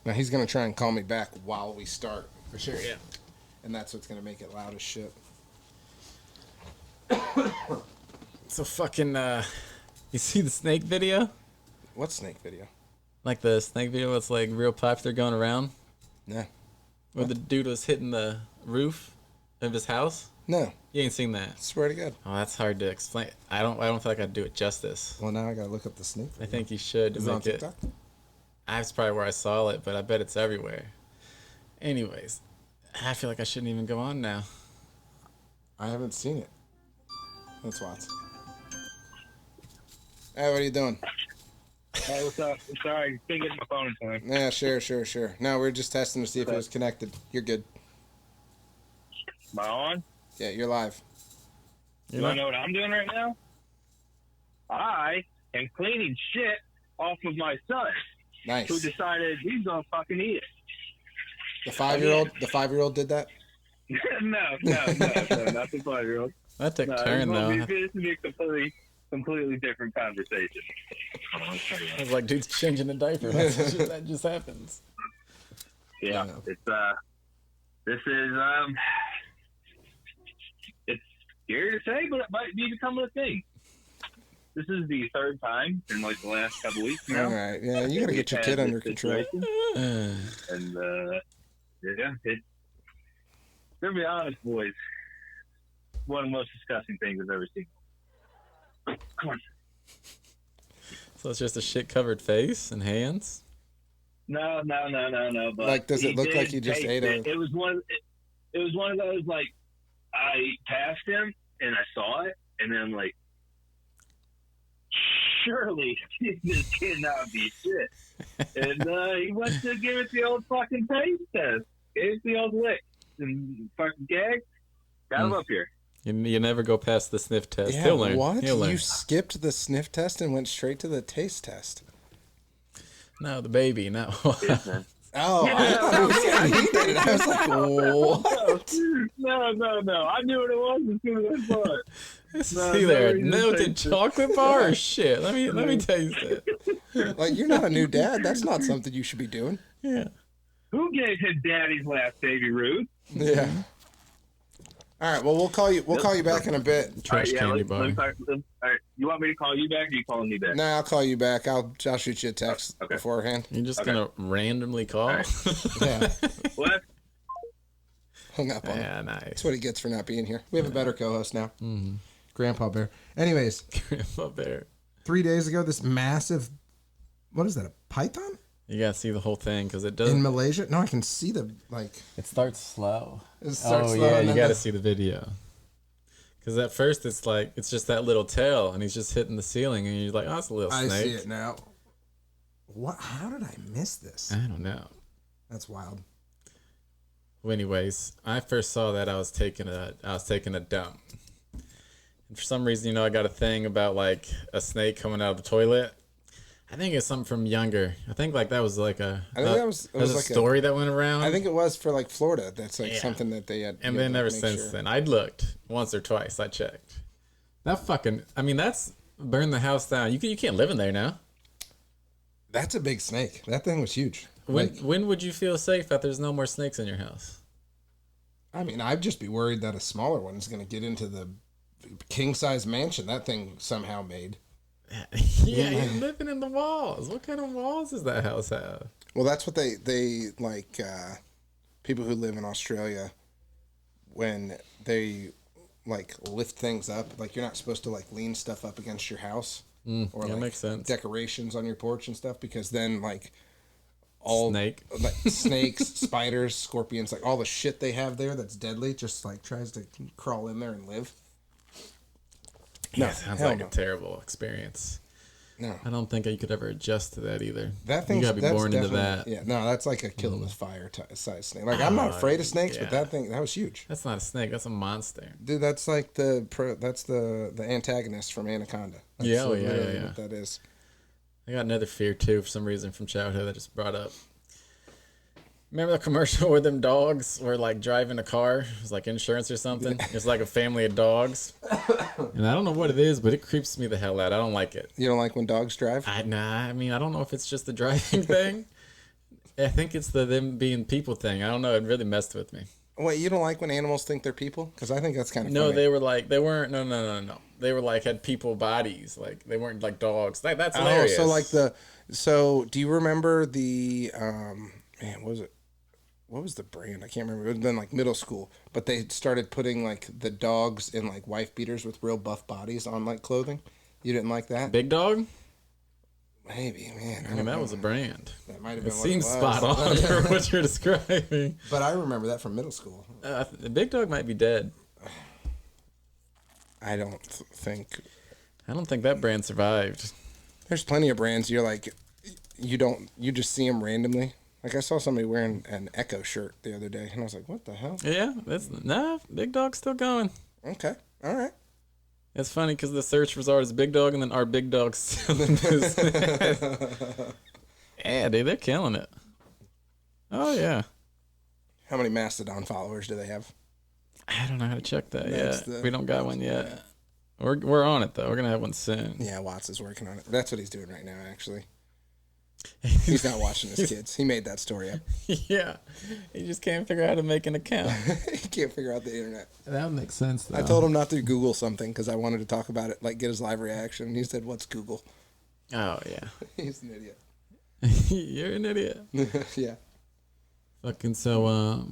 Now he's gonna try and call me back while we start. For sure, yeah. And that's what's gonna make it loud as shit. So fucking, you see the snake video? What snake video? Like the snake video that's like real popular going around? No. Where the dude was hitting the roof of his house? No. You ain't seen that? Swear to God. Oh, that's hard to explain. I don't feel like I'd do it justice. Well, now I gotta look up the snake video. I think you should. Is it on TikTok? That's probably where I saw it, but I bet it's everywhere. Anyways, I feel like I shouldn't even go on now. I haven't seen it. That's Watts. Hey, what are you doing? Hey, what's up? I'm sorry, couldn't get my phone in time. Yeah, sure. No, we're just testing to see if it was connected. You're good. Am I on? Yeah, you're live. You want to know what I'm doing right now? I am cleaning shit off of my son, Nice. who decided he's gonna fucking eat it. The 5-year-old did that? no, not the 5-year-old. That took a turn, though. This is a completely different conversation. I was like, dude's changing a diaper. That just happens. Yeah, it's it's scary to say, but it might be becoming a thing. This is the third time in like the last couple weeks now. All right, yeah, you gotta get your kid under control. And yeah, it's to be honest, boys, one of the most disgusting things I've ever seen. Come on. So it's just a shit-covered face and hands? No. But Like, does it look like he just ate a... It was one of those, like, I passed him, and I saw it, and then I'm like, surely this cannot be shit. And he went to give it the old fucking taste test. Gave it the old lick. And fucking gag. Got him up here. You never go past the sniff test. Yeah, He'll learn. what? He'll learn. You skipped the sniff test and went straight to the taste test. No, the baby. No. Oh, I thought it was he did it. I was like, what? No. I knew what it was as soon as I saw it. See there, melted chocolate bar or shit. Let me taste it. Like, you're not a new dad. That's not something you should be doing. Yeah. Who gave his daddy's last baby Ruth? Yeah. All right. Well, we'll call you back in a bit. Trash candy bar. All right. You want me to call you back, or are you calling me back? Nah, I'll call you back. I'll shoot you a text beforehand. You're just gonna randomly call? Right. Yeah. What? Hung up on him. Yeah, nice. That's what he gets for not being here. We have a better co-host now. Mm-hmm. Grandpa Bear. Anyways, Grandpa Bear. 3 days ago, this massive, what is that, a python? You gotta see the whole thing because it does. In Malaysia? No, I can see the, like. It starts slow. It starts slow. Yeah, you gotta see the video. Because at first it's like, it's just that little tail and he's just hitting the ceiling and you're like, oh, it's a little snake. I see it now. What? How did I miss this? I don't know. That's wild. Well, anyways, I first saw that I was taking a dump. And for some reason, I got a thing about like a snake coming out of the toilet. I think it's something from younger. I think like that was like a. I think that was a like story that went around. I think it was for like Florida. That's like something that they had. And then ever since then, I'd looked once or twice. I checked. That fucking. I mean, that's burned the house down. You can't live in there now. That's a big snake. That thing was huge. When would you feel safe that there's no more snakes in your house? I mean, I'd just be worried that a smaller one is going to get into the king size mansion that thing somehow made. Yeah, you're living in the walls. What kind of walls does that house have? Well, that's what they like. People who live in Australia, when they like lift things up, like you're not supposed to like lean stuff up against your house or that like makes sense. Decorations on your porch and stuff, because then like all like snakes, spiders, scorpions, like all the shit they have there that's deadly, just like tries to crawl in there and live. No, sounds like a terrible experience. No, I don't think you could ever adjust to that either. That thing, you gotta be born into that. Yeah, no, that's like a kill with fire size snake. Like I'm not afraid of snakes, but that was huge. That's not a snake. That's a monster. Dude, that's like the antagonist from Anaconda. That's yeah. What that is. I got another fear too for some reason from childhood I just brought up. Remember the commercial where them dogs were like driving a car? It was like insurance or something. It's like a family of dogs. And I don't know what it is, but it creeps me the hell out. I don't like it. You don't like when dogs drive? I mean, I don't know if it's just the driving thing. I think it's the them being people thing. I don't know. It really messed with me. Wait, you don't like when animals think they're people? Because I think that's kind of No, funny. they were like they weren't. No. They were like had people bodies. Like they weren't like dogs. That's hilarious. Oh, so like the so do you remember the man, what was it? What was the brand? I can't remember. It would have been like middle school, but they started putting like the dogs in like wife beaters with real buff bodies on like clothing. You didn't like that? Big Dog. Maybe, man. I mean, that was a brand. That might have It been. seems what it was. spot on for what you're describing. But I remember that from middle school. The Big Dog might be dead. I don't think I don't think that brand survived. there's plenty of brands you're like you just see them randomly. Like I saw somebody wearing an Echo shirt the other day, and I was like, "What the hell?" Yeah, Big Dog's still going. Okay, all right. It's funny because the search result is Big Dog, and then our Big Dog's still in business. Yeah, dude, they're killing it. Oh yeah. How many Mastodon followers do they have? I don't know how to check that That's yet. We don't got one yet. We're on it though. We're gonna have one soon. Yeah, Watts is working on it. That's what he's doing right now, actually. He's not watching his kids. He made that story up. Yeah, he just can't figure out how to make an account. He can't figure out the internet. That would make sense though. I told him not to Google something because I wanted to talk about it, like get his live reaction. He said, "What's Google?" Oh yeah. He's an idiot. You're an idiot. Yeah. Fucking so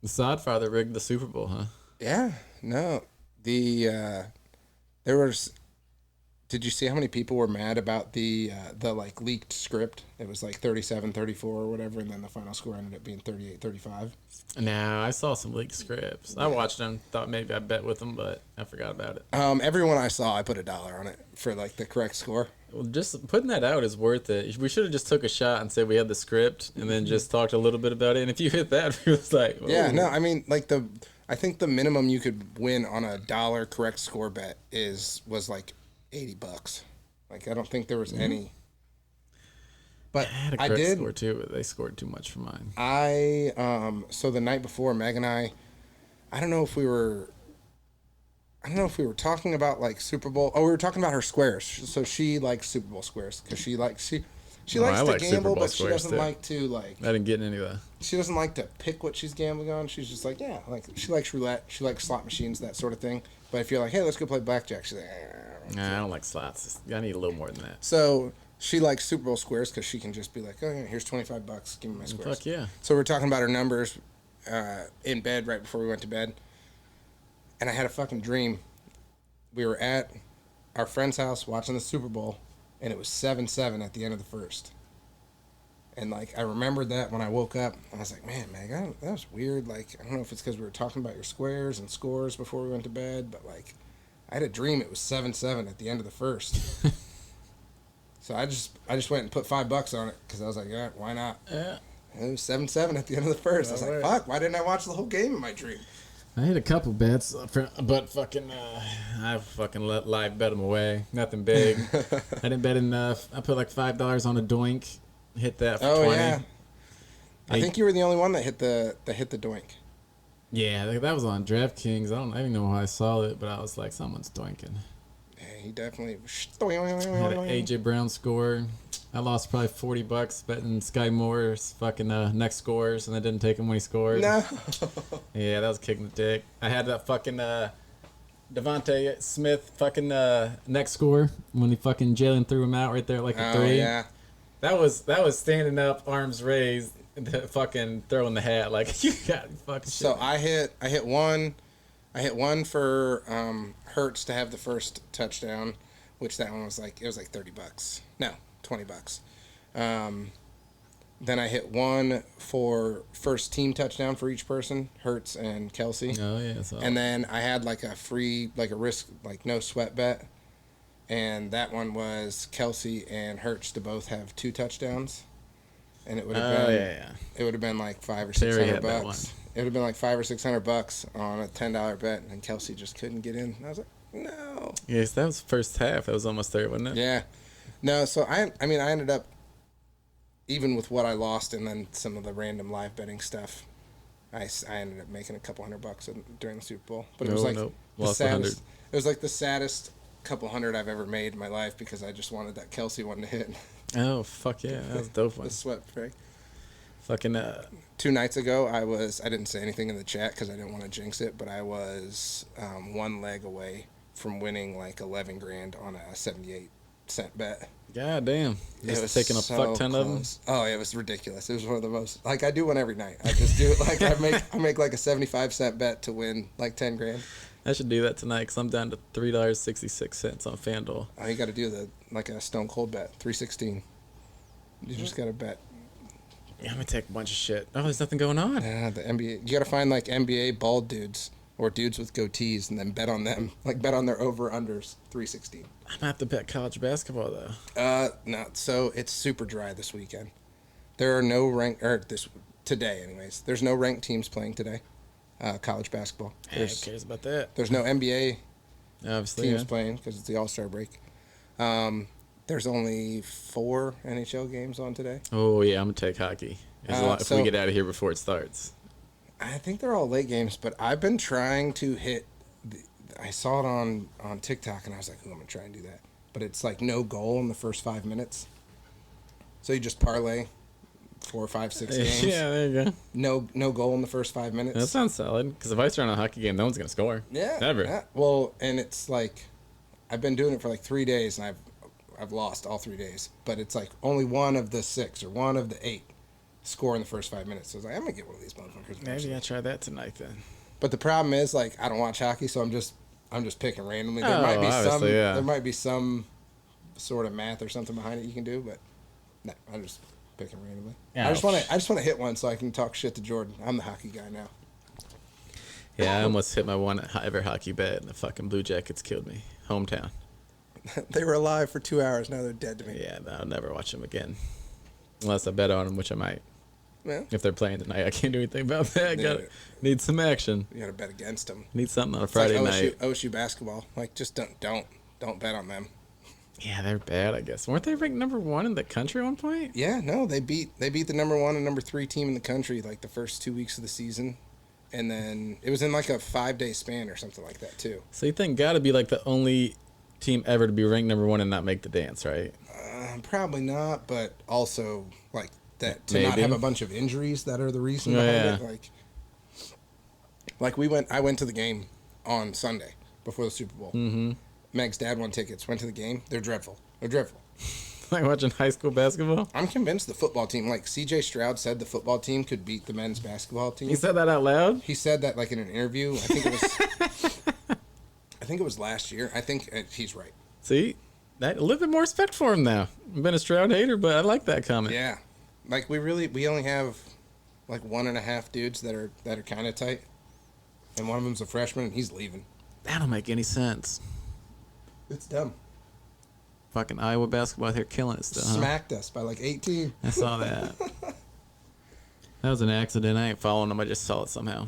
the Sodfather rigged the Super Bowl, huh? Yeah. No. There was. Did you see how many people were mad about the like leaked script? It was like 37-34 or whatever, and then the final score ended up being 38-35. No, I saw some leaked scripts. I watched them, thought maybe I'd bet with them, but I forgot about it. Everyone I saw, I put $1 on it for like the correct score. Well, just putting that out is worth it. We should have just took a shot and said we had the script, and then just talked a little bit about it. And if you hit that, it was like, oh. Yeah, no, I mean like I think the minimum you could win on $1 correct score bet was like $80. Like I don't think there was any. But I had a I correct did. score too, but they scored too much for mine. So the night before, Meg and I don't know if we were talking about like Super Bowl. Oh, we were talking about her squares. So she likes Super Bowl squares because she likes to like Super gamble, Bowl but she squares, doesn't too. like to like. I didn't get any of that. She doesn't like to pick what she's gambling on. She's just like, yeah, like she likes roulette. She likes slot machines, that sort of thing. But if you're like, hey, let's go play blackjack, she's like, Nah, I don't like slots. I need a little more than that. So she likes Super Bowl squares because she can just be like, oh, yeah, here's $25. Give me my squares. Fuck yeah. So we're talking about her numbers in bed right before we went to bed. And I had a fucking dream. We were at our friend's house watching the Super Bowl, and it was 7-7 at the end of the first. And, like, I remembered that when I woke up. I was like, man, Meg, that was weird. Like, I don't know if it's because we were talking about your squares and scores before we went to bed, but, like, I had a dream it was 7-7 at the end of the first. So I just went and put $5 on it because I was like, yeah, why not? Yeah. And it was 7-7 at the end of the first. I was like, fuck, why didn't I watch the whole game in my dream? I hit a couple bets, but fucking, I fucking live bet them away. Nothing big. I didn't bet enough. I put like $5 on a doink. Hit that for 20. Yeah. I think you were the only one that hit the doink. Yeah, that was on DraftKings. I don't even know how I saw it, but I was like, someone's doinking. Yeah, he definitely Had an AJ Brown score. I lost probably $40 betting Sky Moore's fucking next scores, and I didn't take him when he scored. No. Yeah, that was kicking the dick. I had that fucking Devontae Smith fucking next score when he fucking Jalen threw him out right there like a 3. Yeah. That was standing up, arms raised, fucking throwing the hat like you got fucking shit. So I hit one for Hurts to have the first touchdown, which that one was like it was like $30. No, $20. Then I hit one for first team touchdown for each person, Hurts and Kelsey. Oh yeah, so. And then I had like a free, like a risk, like no sweat bet. And that one was Kelsey and Hurts to both have 2 touchdowns. And it would have been it would have been like $500 or $600. It would have been like $500 or $600 on a $10 bet, and Kelsey just couldn't get in. And I was like, no. Yes, that was first half. That was almost there, wasn't it? Yeah. No, so I ended up, even with what I lost and then some of the random live betting stuff, I ended up making a couple $100 during the Super Bowl. But it was like the lost saddest. It was like the saddest couple hundred I've ever made in my life because I just wanted that Kelsey one to hit. Oh fuck yeah, that was a dope one. The sweat break. Fucking 2 nights ago, I didn't say anything in the chat because I didn't want to jinx it, but I was one leg away from winning like 11 grand on a 78-cent bet. God damn. It was taking a so fuck ton of them. close. Oh, it was ridiculous. It was one of the most, like, I do one every night. I just do it like I make like a 75-cent bet to win like 10 grand. I should do that tonight because I'm down to $3.66 on FanDuel. Oh, you got to do like a stone cold bet, 316. You just got to bet. Yeah, I'm going to take a bunch of shit. Oh, there's nothing going on. Yeah, the NBA. You got to find like NBA bald dudes or dudes with goatees and then bet on them. Like bet on their over-unders, 316. I'm going to have to bet college basketball, though. No. So it's super dry this weekend. There are no today anyways. There's no ranked teams playing today. College basketball. Who cares about that? There's no NBA Obviously, teams playing because it's the All-Star break. There's only 4 NHL games on today. Oh, yeah, I'm going to take hockey. If we get out of here before it starts. I think they're all late games, but I've been trying to hit. I saw it on TikTok, and I was like, "Ooh, I'm gonna try and do that." But it's like no goal in the first 5 minutes. So you just parlay 4, 5, 6 games. Yeah, there you go. No goal in the first 5 minutes. That sounds solid. Because if I start on a hockey game, no one's going to score. Yeah. Never. Yeah. Well, and it's like, I've been doing it for like 3 days, and I've lost all 3 days. But it's like only one of the 6 or one of the 8 score in the first 5 minutes. So I was like, I'm gonna get one of these motherfuckers. Maybe I'll try that tonight then. But the problem is, like, I don't watch hockey, so I'm just picking randomly. There might be some sort of math or something behind it you can do, but no, I'm just picking randomly. Ouch. I just want to hit one so I can talk shit to Jordan. I'm the hockey guy now. Yeah, I almost hit my one ever hockey bet, and the fucking Blue Jackets killed me. Hometown. They were alive for 2 hours. Now they're dead to me. Yeah, I'll never watch them again. Unless I bet on them, which I might. Yeah. If they're playing tonight, I can't do anything about that. Need some action. You got to bet against them. Need something on a It's Friday like night. OSU basketball. Like, just don't bet on them. Yeah, they're bad, I guess. Weren't they ranked number 1 in the country at one point? Yeah, no, they beat the number 1 and number 3 team in the country like the first 2 weeks of the season, and then it was in like a 5-day span or something like that too. So you think got to be like the only team ever to be ranked number 1 and not make the dance, right? Probably not, but also like that to Maybe. not have a bunch of injuries that are the reason behind it. Like I went to the game on Sunday before the Super Bowl. Mm-hmm. Meg's dad won tickets. Went to the game. They're dreadful. Like watching high school basketball? I'm convinced the football team, like C.J. Stroud said, the football team could beat the men's basketball team. He said that out loud? He said that like in an interview. I think it was last year. I think he's right. See, a little bit more respect for him now. I've been a Stroud hater, but I like that comment. Yeah, like we only have like 1.5 dudes that are kind of tight, and one of them's a freshman, and he's leaving. That don't make any sense. It's dumb. Fucking Iowa basketball out here killing it still. Smacked us by like 18. I saw that. That was an accident. I ain't following them. I just saw it somehow.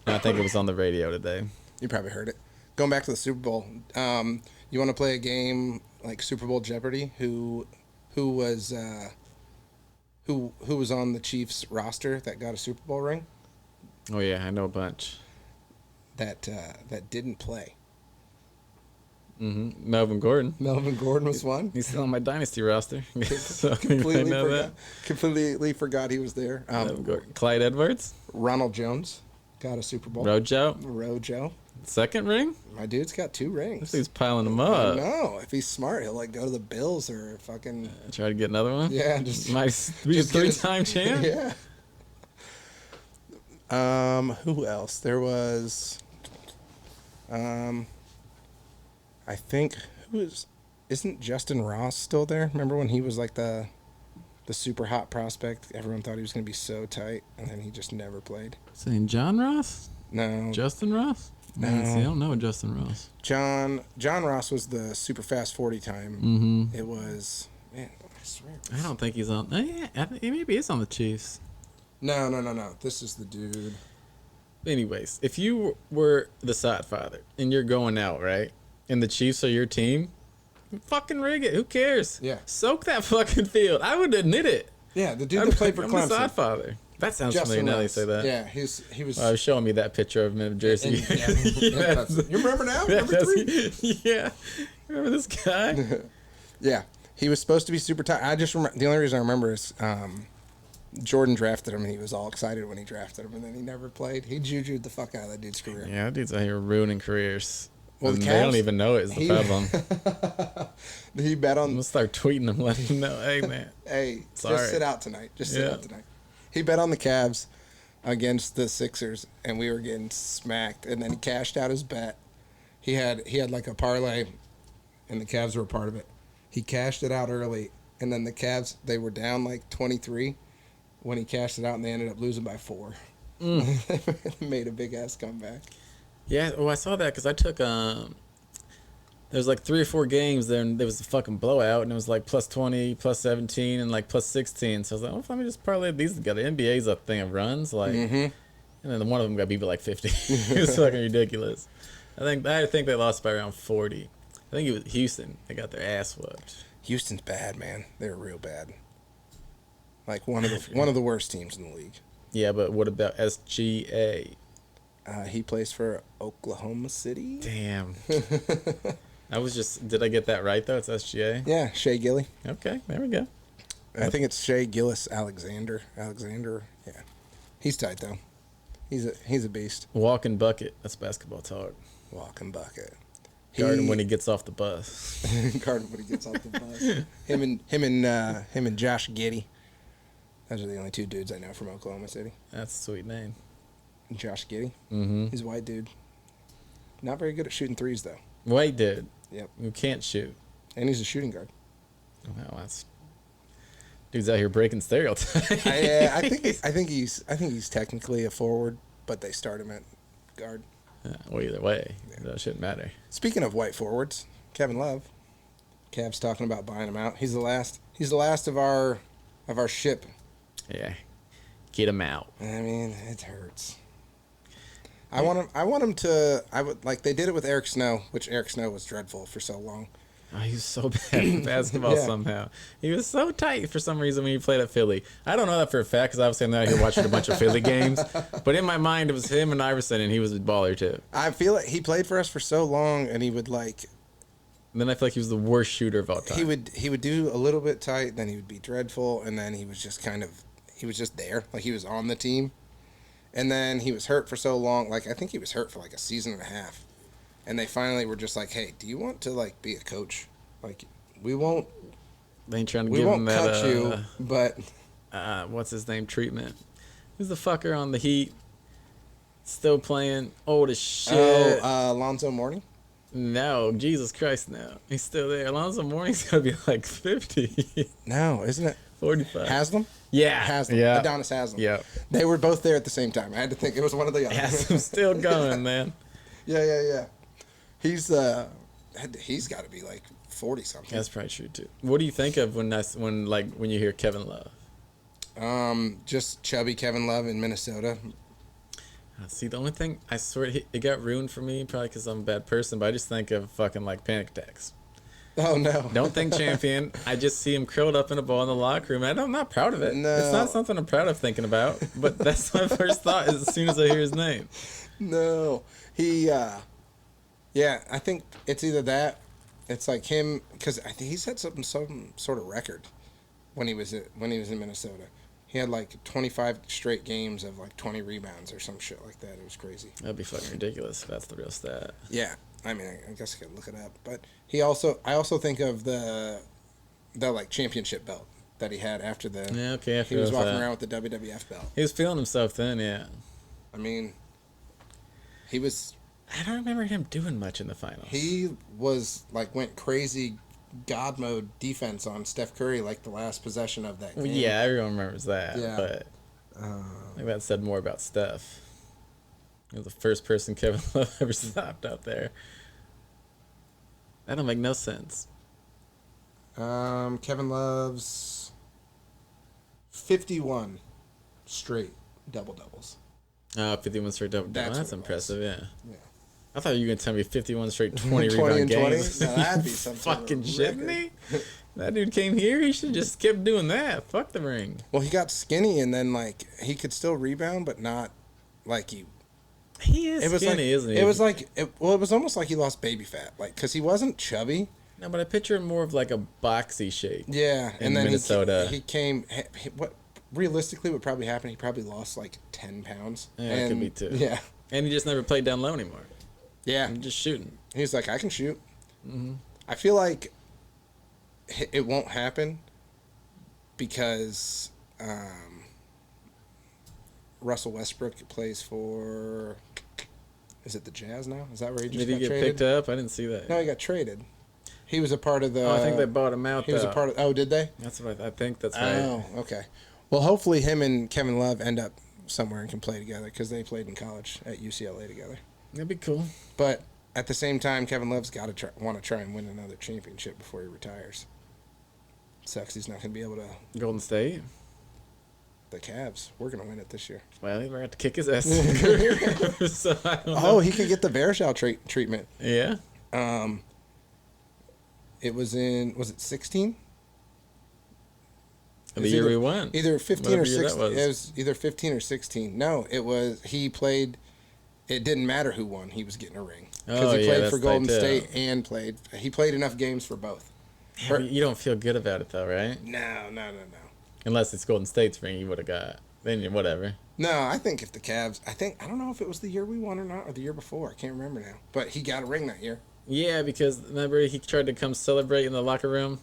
No, I think it was on the radio today. You probably heard it. Going back to the Super Bowl. You want to play a game like Super Bowl Jeopardy? Who was on the Chiefs roster that got a Super Bowl ring? Oh yeah, I know a bunch. That didn't play. Mm-hmm. Melvin Gordon. Melvin Gordon was one. He's still on my dynasty roster. So completely forgot he was there. Clyde Edwards. Ronald Jones got a Super Bowl. Rojo. Second ring? My dude's got 2 rings. This dude's piling them up. No, if he's smart, he'll like go to the Bills or fucking try to get another one. Yeah, just might be a 3-time champ. Yeah. Who else? There was I think isn't Justin Ross still there? Remember when he was like the super hot prospect? Everyone thought he was going to be so tight, and then he just never played. Saying John Ross? No. Justin Ross? No. See, I don't know Justin Ross. John Ross was the super fast 40 time. Mm-hmm. It was, man, I swear. I don't think he's on. Yeah, he maybe is on the Chiefs. No. This is the dude. Anyways, if you were the side father and you're going out, right, and the Chiefs are your team, fucking rig it. Who cares? Yeah. Soak that fucking field. I would admit it. Yeah, the dude that played for I'm Clemson. the side father. That sounds familiar now that you say that. Yeah, he was. I was showing me that picture of him in a jersey. You remember now? Number 3? Yeah. Remember this guy? Yeah. He was supposed to be super tight. I just remember, the only reason I remember is Jordan drafted him, and he was all excited when he drafted him, and then he never played. He jujued the fuck out of that dude's career. Yeah, that dude's out here ruining careers. Well, And the they don't Cavs- even know it is the problem. He bet I'm on. gonna start tweeting him, letting him know, hey man. Hey, Sorry. just sit out tonight. Just sit Yeah. out tonight. He bet on the Cavs against the Sixers, and we were getting smacked. And then he cashed out his bet. He had like a parlay, and the Cavs were a part of it. He cashed it out early, and then the Cavs, they were down like 23 when he cashed it out, and they ended up losing by 4. They made a big ass comeback. Yeah, well, I saw that because I took there was like 3 or 4 games there, and there was a fucking blowout, and it was like plus 20, plus 17, and like plus 16. So I was like, oh, let me just parlay these together. NBA's a thing of runs, like, and then one of them got beat by like 50. It was fucking ridiculous. I think they lost by around 40. I think it was Houston. They got their ass whooped. Houston's bad, man. They're real bad. Like one of the worst teams in the league. Yeah, but what about SGA? He plays for Oklahoma City. Damn. Did I get that right though? It's SGA? Yeah, Shea Gilly. Okay, there we go. I think it's Shea Gillis Alexander. Yeah. He's tight though. He's a beast. Walking bucket. That's basketball talk. Walking bucket. Guard him when he gets off the bus. Guard him when he gets off the bus. Him and Josh Giddey. Those are the only 2 dudes I know from Oklahoma City. That's a sweet name. Josh Giddey. Mm-hmm. He's a white dude. Not very good at shooting threes though. White dude. Yep. Who can't shoot. And he's a shooting guard. Wow, that's dude's out here breaking stereotypes. I think he's technically a forward, but they start him at guard. Well, either way, that shouldn't matter. Speaking of white forwards, Kevin Love. Cavs talking about buying him out. He's the last of our ship. Yeah, get him out. I mean, it hurts. I want him to. I would like they did it with Eric Snow, which Eric Snow was dreadful for so long. Oh, he was so bad at basketball Yeah. somehow. He was so tight for some reason when he played at Philly. I don't know that for a fact because obviously I'm not here watching a bunch of Philly games. But in my mind, it was him and Iverson, and he was a baller too. I feel like he played for us for so long, and he would like And then I feel like he was the worst shooter of all time. he would do a little bit tight, then he would be dreadful, and then he was just there, like he was on the team. And then he was hurt for so long, like I think he was hurt for like a season and a half. And they finally were just like, "Hey, do you want to like be a coach? Like we won't They ain't trying to we give him won't that. cut you, but What's his name? Treatment. Who's the fucker on the Heat? Still playing old as shit. Alonzo Mourning? No, Jesus Christ, no. He's still there. Alonzo Mourning's gonna be like 50. No, isn't it 45. Haslam? Yeah. Haslam. Yeah. Adonis Haslam. Yeah. They were both there at the same time. I had to think it was one of the other. Haslam's still going, man. Yeah. He's got to be like 40 something. That's probably true too. What do you think of when you hear Kevin Love? Just chubby Kevin Love in Minnesota. See, the only thing I swear it got ruined for me probably because I'm a bad person, but I just think of fucking like panic attacks. Oh no! Don't think champion. I just see him curled up in a ball in the locker room, and I'm not proud of it. No. It's not something I'm proud of thinking about, but that's my first thought as soon as I hear his name. No, he. Yeah, I think it's either that. It's like him because I think he set some sort of record when he was in Minnesota. He had like 25 straight games of like 20 rebounds or some shit like that. It was crazy. That'd be fucking ridiculous if that's the real stat. Yeah, I mean, I guess I could look it up, but I also think of the like championship belt that he had after the. Yeah, okay. He was walking around with the WWF belt. He was feeling himself then, yeah. I mean, he was. I don't remember him doing much in the finals. He was like went crazy God mode defense on Steph Curry like the last possession of that game. Yeah, everyone remembers that. Yeah. But I think that said more about Steph. He was the first person Kevin Love ever stopped out there. That don't make no sense. Kevin Love's 51 straight double doubles. 51 straight double. That's That's what it impressive, yeah. Yeah. I thought you were going to tell me 51 straight 20 20 rebound and 20? games. Now that'd be some sort of fucking shitting record. me? That dude came here, he should just kept doing that. Fuck the ring. Well, he got skinny and then like he could still rebound, but not like he. He is It was skinny, like, isn't he? It was like it was almost like he lost baby fat, like because he wasn't chubby. No, but I picture him more of like a boxy shape. Yeah, In and then Minnesota. he came. What realistically, what probably happened, he probably lost like 10 pounds. Yeah, it could be too. Yeah. And he just never played down low anymore. Yeah. I'm just shooting. He's like, I can shoot. Mm-hmm. I feel like it won't happen because Russell Westbrook plays for. Is it the Jazz now? Is that where he just Did he get traded? picked up? I didn't see that. No, he got traded. He was a part of the. Oh, I think they bought him out. He was a part of. Oh, did they? That's what I think. That's right. Oh, okay. Well, hopefully him and Kevin Love end up somewhere and can play together because they played in college at UCLA together. That'd be cool. But at the same time, Kevin Love's got to want to try and win another championship before he retires. Sucks he's not going to be able to. Golden State. The Cavs. We're going to win it this year. Well, he's going to have to kick his ass in his career. So I don't know. Oh, he can get the Varejao treatment. Yeah. It was it 16? The year we won. Either 15 Whatever or year that 16. was. It was either 15 or 16. No, it was he played. It didn't matter who won. He was getting a ring because he played for Golden State and he played enough games for both. Yeah, you don't feel good about it though, right? No. Unless it's Golden State's ring, you would have got. Then whatever. No, I think if the Cavs, I don't know if it was the year we won or not, or the year before. I can't remember now. But he got a ring that year. Yeah, because remember he tried to come celebrate in the locker room,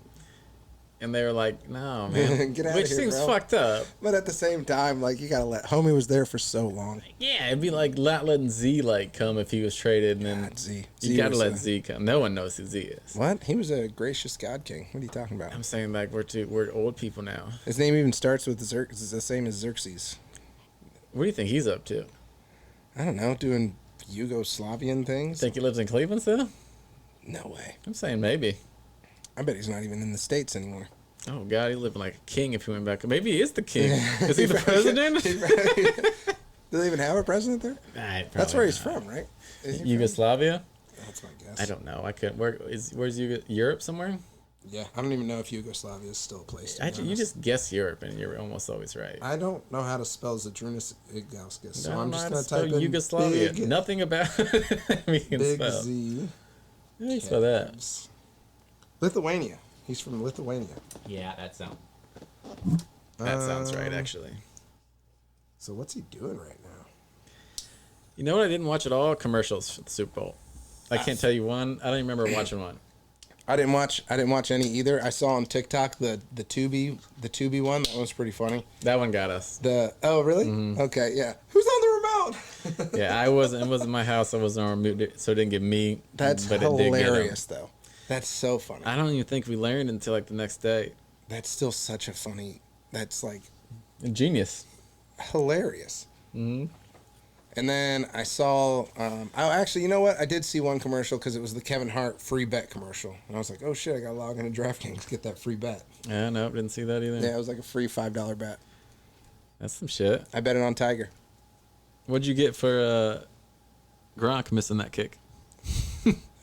and they were like, "No, man, Get out which of here, seems bro. fucked up." But at the same time, like you gotta let homie was there for so long. Yeah, it'd be like not letting Z come if he was traded, and then God, Z. you Z gotta was let Z come. No one knows who Z is. What? He was a gracious God King. What are you talking about? I'm saying like we're old people now. His name even starts with It's the same as Xerxes. What do you think he's up to? I don't know, doing Yugoslavian things. Think he lives in Cleveland still? No way. I'm saying maybe. I bet he's not even in the States anymore. Oh God, he living like a king if he went back. Maybe he is the king. Is he the president? Do they even have a president there? That's where he's from, right? Yugoslavia? That's my guess. I don't know. I couldn't. Where's Europe somewhere? Yeah, I don't even know if Yugoslavia is still a place. You just guess Europe, and you're almost always right. I don't know how to spell Zadrunas Igauskas, so I'm just going to type in Yugoslavia. Nothing about it we can big spell. Z. How do you spell that? Cavs. Lithuania. He's from Lithuania. Yeah, that sounds right, actually. So what's he doing right now? You know what? I didn't watch at all commercials for the Super Bowl. I can't tell you one. I don't even remember watching one. I didn't watch any either. I saw on TikTok the Tubi one. That was pretty funny. That one got us. Oh really? Mm-hmm. Okay, yeah. Who's on the remote? Yeah, it wasn't my house. I wasn't on remote, so it didn't get me. That's but hilarious though. That's so funny. I don't even think we learned until like the next day. That's still such a funny. That's like genius. Hilarious. Mm-hmm. And then I saw. Actually, you know what? I did see one commercial because it was the Kevin Hart free bet commercial, and I was like, "Oh shit! I got to log into DraftKings to get that free bet." Yeah, no, didn't see that either. Yeah, it was like a free $5 bet. That's some shit. I bet it on Tiger. What'd you get for Gronk missing that kick?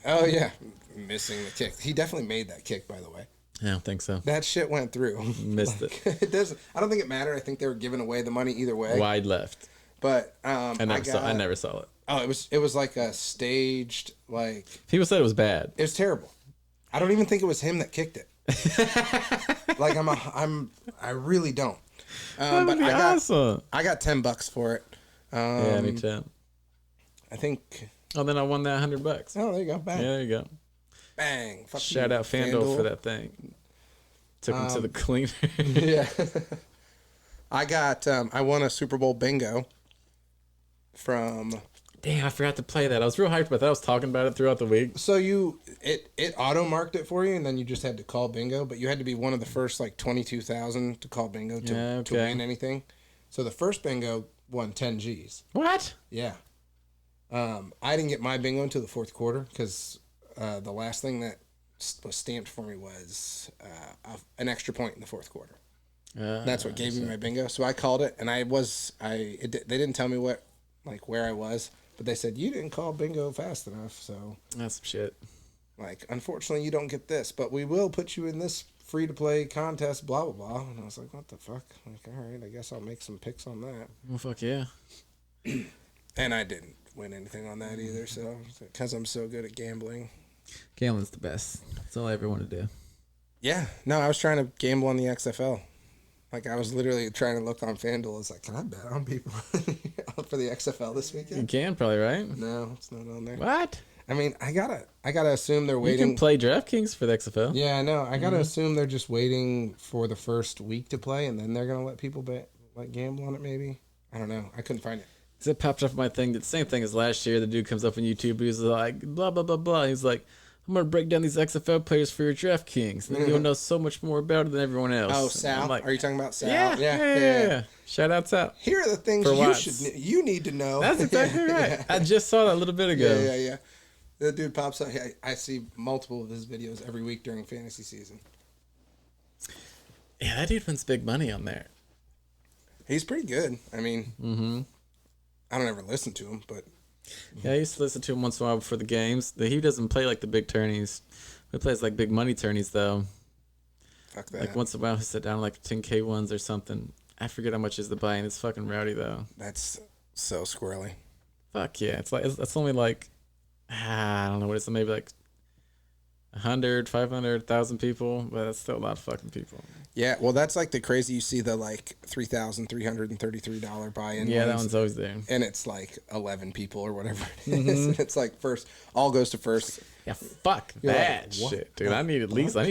Oh yeah, missing the kick. He definitely made that kick, by the way. I don't think so. That shit went through. Missed it. It doesn't. I don't think it mattered. I think they were giving away the money either way. Wide left. But I never saw it. Oh, it was like a staged like. People said it was bad. It was terrible. I don't even think it was him that kicked it. Like I really don't. But awesome. I got $10 for it. Yeah, me too. I think. Oh, then I won that $100. Oh, there you go. Bang. Yeah, there you go. Bang. Fuck Shout out FanDuel for that thing. Took him to the cleaner. Yeah. I won a Super Bowl bingo from. Damn, I forgot to play that. I was real hyped about that. I was talking about it throughout the week. So it auto marked it for you, and then you just had to call bingo, but you had to be one of the first like 22,000 to call bingo to win anything. So the first bingo won 10 G's. What? Yeah. I didn't get my bingo until the fourth quarter because the last thing that was stamped for me was an extra point in the fourth quarter. That's what gave me my bingo. So I called it, and they didn't tell me where I was, but they said you didn't call bingo fast enough. So that's some shit. Like, unfortunately, you don't get this, but we will put you in this free to play contest. Blah blah blah. And I was like, what the fuck? Like, all right, I guess I'll make some picks on that. Well, fuck yeah. And I didn't win anything on that either. So because I'm so good at gambling. Gambling's the best. That's all I ever want to do. Yeah. No, I was trying to gamble on the XFL. Like, I was literally trying to look on FanDuel. I was like, can I bet on people for the XFL this You weekend? can probably, right? No, it's not on there. What? I mean, I gotta assume they're You waiting. can play DraftKings for the XFL. Yeah, I know. I gotta assume they're just waiting for the first week to play, and then they're gonna let people bet, like, gamble on it. Maybe, I don't know. I couldn't find it. Cause it popped up on my thing. The same thing as last year. The dude comes up on YouTube. He's like, blah blah blah blah. He's like, I'm gonna break down these XFL players for your DraftKings, and then you'll know so much more about it than everyone else. Oh, And Sal? I'm like, Are you talking about Sal? yeah. Shout out Sal. Here are the things For you Watts. you need to know. That's exactly right. Yeah. I just saw that a little bit ago. Yeah. The dude pops up. I see multiple of his videos every week during fantasy season. Yeah, that dude wins big money on there. He's pretty good. I mean, I don't ever listen to him, but Yeah, I used to listen to him once in a while before the games. He doesn't play like the big tourneys. He plays like big money tourneys though. fuck that. Like once in a while, he sit down like 10K ones or something. I forget how much is the buy-in. It's fucking rowdy though. That's so squirrely. Fuck yeah! It's only like I don't know what it's maybe like 100, 500, 1,000 people, but that's still a lot of fucking people. Yeah, well, that's like the crazy. You see the like $3,333 buy-in. Yeah, that ones, one's always there. and it's like 11 people or whatever it is. And it's like first, all goes to first. Yeah, fuck You're that like, what? shit, dude. I need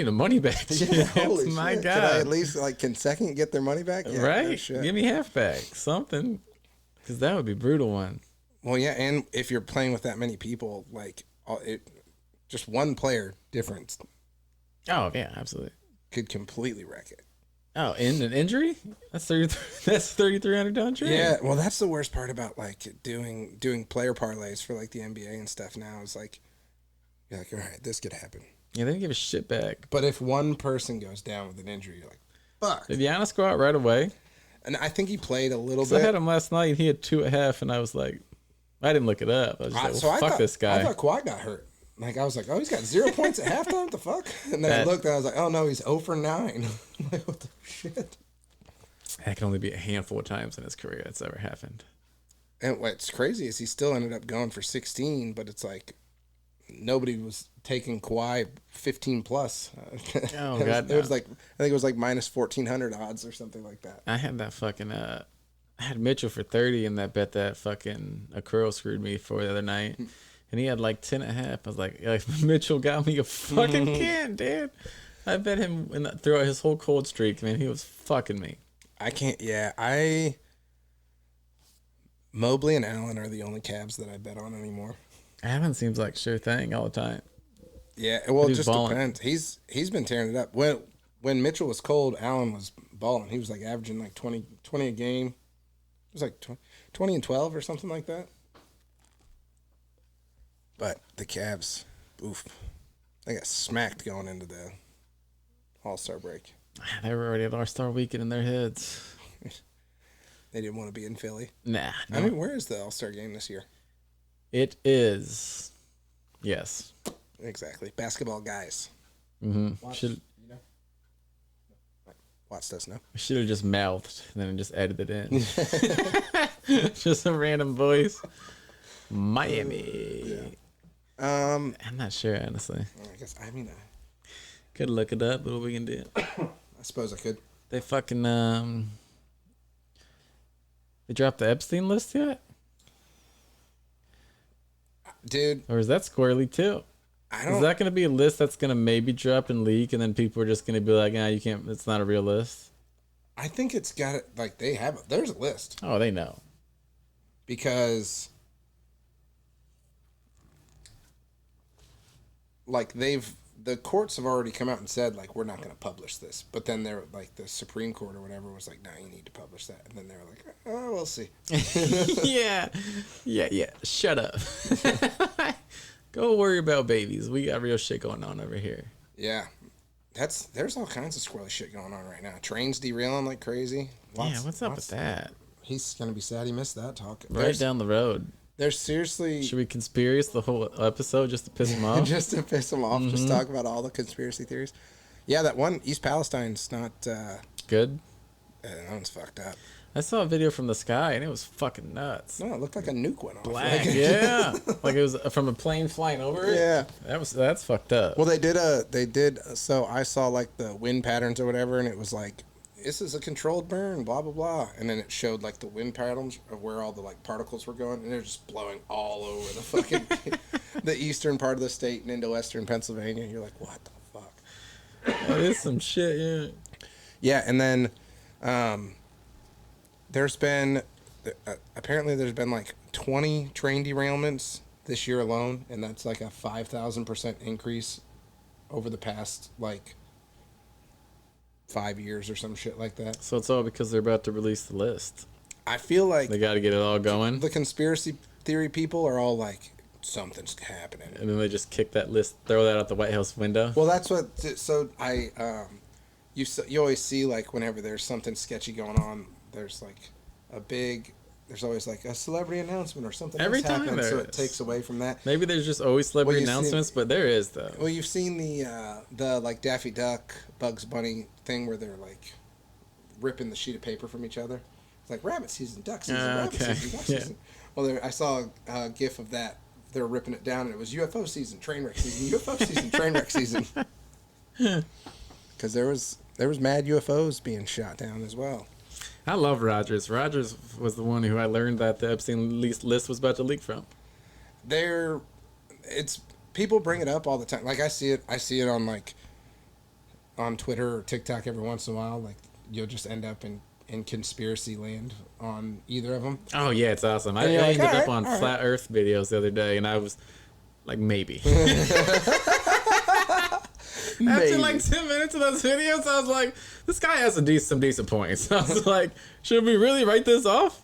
a money back. Yeah, That's holy my shit. God. Can I at least can second get their money back? Yeah, Right? no shit. Give me half back, something, because that would be brutal one. Well, yeah, and if you're playing with that many people, like just one player difference Oh yeah, absolutely. could completely wreck it. Oh, in an injury? That's 3,300 down trade. Yeah, well, that's the worst part about like doing player parlays for like the NBA and stuff. Now is like, you're like, all right, this could happen. Yeah, they didn't give a shit back. But if one person goes down with an injury, you're like, fuck. Did Giannis go out right away? And I think he played a little So I bit. had him last night. He had 2.5, and I was like, I didn't look it up. I was just like, well, fuck this guy. I thought Kawhi got hurt. Like, I was like, oh, he's got 0 points at halftime? What the fuck? And then I looked and I was like, oh, no, he's 0 for 9. I'm like, what the shit? That can only be a handful of times in his career that's ever happened. And what's crazy is he still ended up going for 16, but it's like nobody was taking Kawhi 15 plus. Oh, it God, was like, I think it was like minus 1,400 odds or something like that. I had that fucking, I had Mitchell for 30 in that bet that fucking Akuro screwed me for the other night. And he had like 10.5. I was like, Mitchell got me a fucking can, dude. I bet him throughout his whole cold streak, man. He was fucking me. I can't, Mobley and Allen are the only Cavs that I bet on anymore. Allen seems like sure thing all the time. Yeah, well, it He's just balling. depends. He's been tearing it up. When Mitchell was cold, Allen was balling. He was like averaging like 20 a game. It was like 20 and 12 or something like that. But the Cavs, oof, they got smacked going into the All-Star break. They were already at All-Star weekend in their heads. They didn't want to be in Philly. Nah. No. I mean, where is the All-Star game this year? It is. Yes. Exactly. Basketball guys. Mm-hmm. Should Watts does know. have just mouthed and then just edited it in. Just a random voice. Miami. Yeah. I'm not sure, honestly. I guess, I mean, Could look it up, but what we can do. I suppose I could. They fucking, they dropped the Epstein list yet? Dude, Or is that squirrely too? I Is don't. that going to be a list that's going to maybe drop and leak, and then people are just going to be like, nah, you can't, it's not a real list? I think it's got it. Like, they have it. There's a list. Oh, they know. Because like the courts have already come out and said like we're not going to publish this, but then they're like the Supreme Court or whatever was like, no, you need to publish that, and then they're like, oh, we'll see. Yeah. Shut up. Go worry about babies. We got real shit going on over here. Yeah, there's all kinds of squirrely shit going on right now. Trains derailing like crazy. What's up with that? He's gonna be sad he missed that talk. Right down the road. There's seriously Should we conspiracy the whole episode just to piss him off? just to piss him off, just talk about all the conspiracy theories. Yeah, that one East Palestine's not. Good. That one's fucked up. I saw a video from the sky and it was fucking nuts. No, it looked like a nuke went off. Black, Like- yeah. Like it was from a plane flying over it. Yeah. That's fucked up. Well, they did. So I saw like the wind patterns or whatever, and it was like this is a controlled burn, blah blah blah, and then it showed like the wind patterns of where all the like particles were going, and they're just blowing all over the fucking the eastern part of the state and into western Pennsylvania. You're like, what the fuck? That is some shit, yeah. Yeah, and then there's been apparently there's been like 20 train derailments this year alone, and that's like a 5,000% increase over the past like 5 years or some shit like that. So it's all because they're about to release the list. I feel like They got to get it all going. the conspiracy theory people are all like, something's happening. And then they just kick that list, throw that out the White House window. Well, that's what. So you always see like whenever there's something sketchy going on, there's like there's always like a celebrity announcement or something Every else time happening, there so it is. takes away from that. Maybe there's just always celebrity Well, you see- announcements, but there is, though. Well, you've seen the like Daffy Duck, Bugs Bunny thing where they're like ripping the sheet of paper from each other. It's like rabbit season, duck season, rabbit Okay. season, duck Yeah. season. Well, I saw a GIF of that. They're ripping it down, and it was UFO season, train wreck season, UFO season, train wreck season. Because there was mad UFOs being shot down as well. I love Rogers. Rogers was the one who I learned that the Epstein list was about to leak from. It's people bring it up all the time. Like I see it on like on Twitter or TikTok every once in a while. Like you'll just end up in conspiracy land on either of them. Oh, yeah, it's awesome. I And you're like, ended up "All on right." Flat Earth videos the other day, and I was like, maybe. After like 10 minutes of those videos, I was like, this guy has some decent points. I was like, should we really write this off?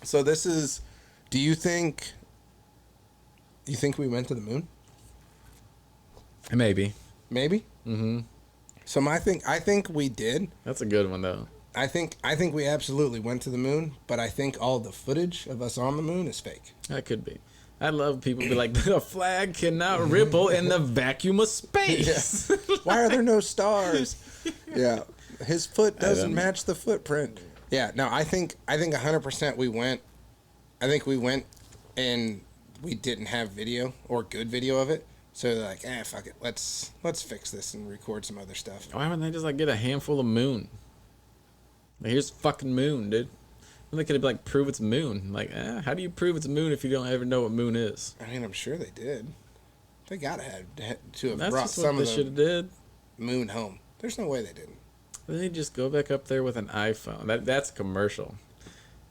So this is. Do you think we went to the moon? Maybe. Maybe. Mm-hmm. So I think we did. That's a good one, though. I think we absolutely went to the moon, but I think all the footage of us on the moon is fake. That could be. I love people be like, the flag cannot ripple in the vacuum of space. Why are there no stars? Yeah, his foot doesn't don't- match the footprint. Yeah, no, I think 100% we went. I think we went, and we didn't have video or good video of it. So they're like, fuck it, let's fix this and record some other stuff. Why wouldn't they just like get a handful of moon? Like, here's fucking moon, dude. And they could have like prove it's moon. Like, how do you prove it's moon if you don't ever know what moon is? I mean, I'm sure they did. They gotta have to have That's brought just what some they of should the have did. moon home. There's no way they didn't. They just go back up there with an iPhone. That's a commercial.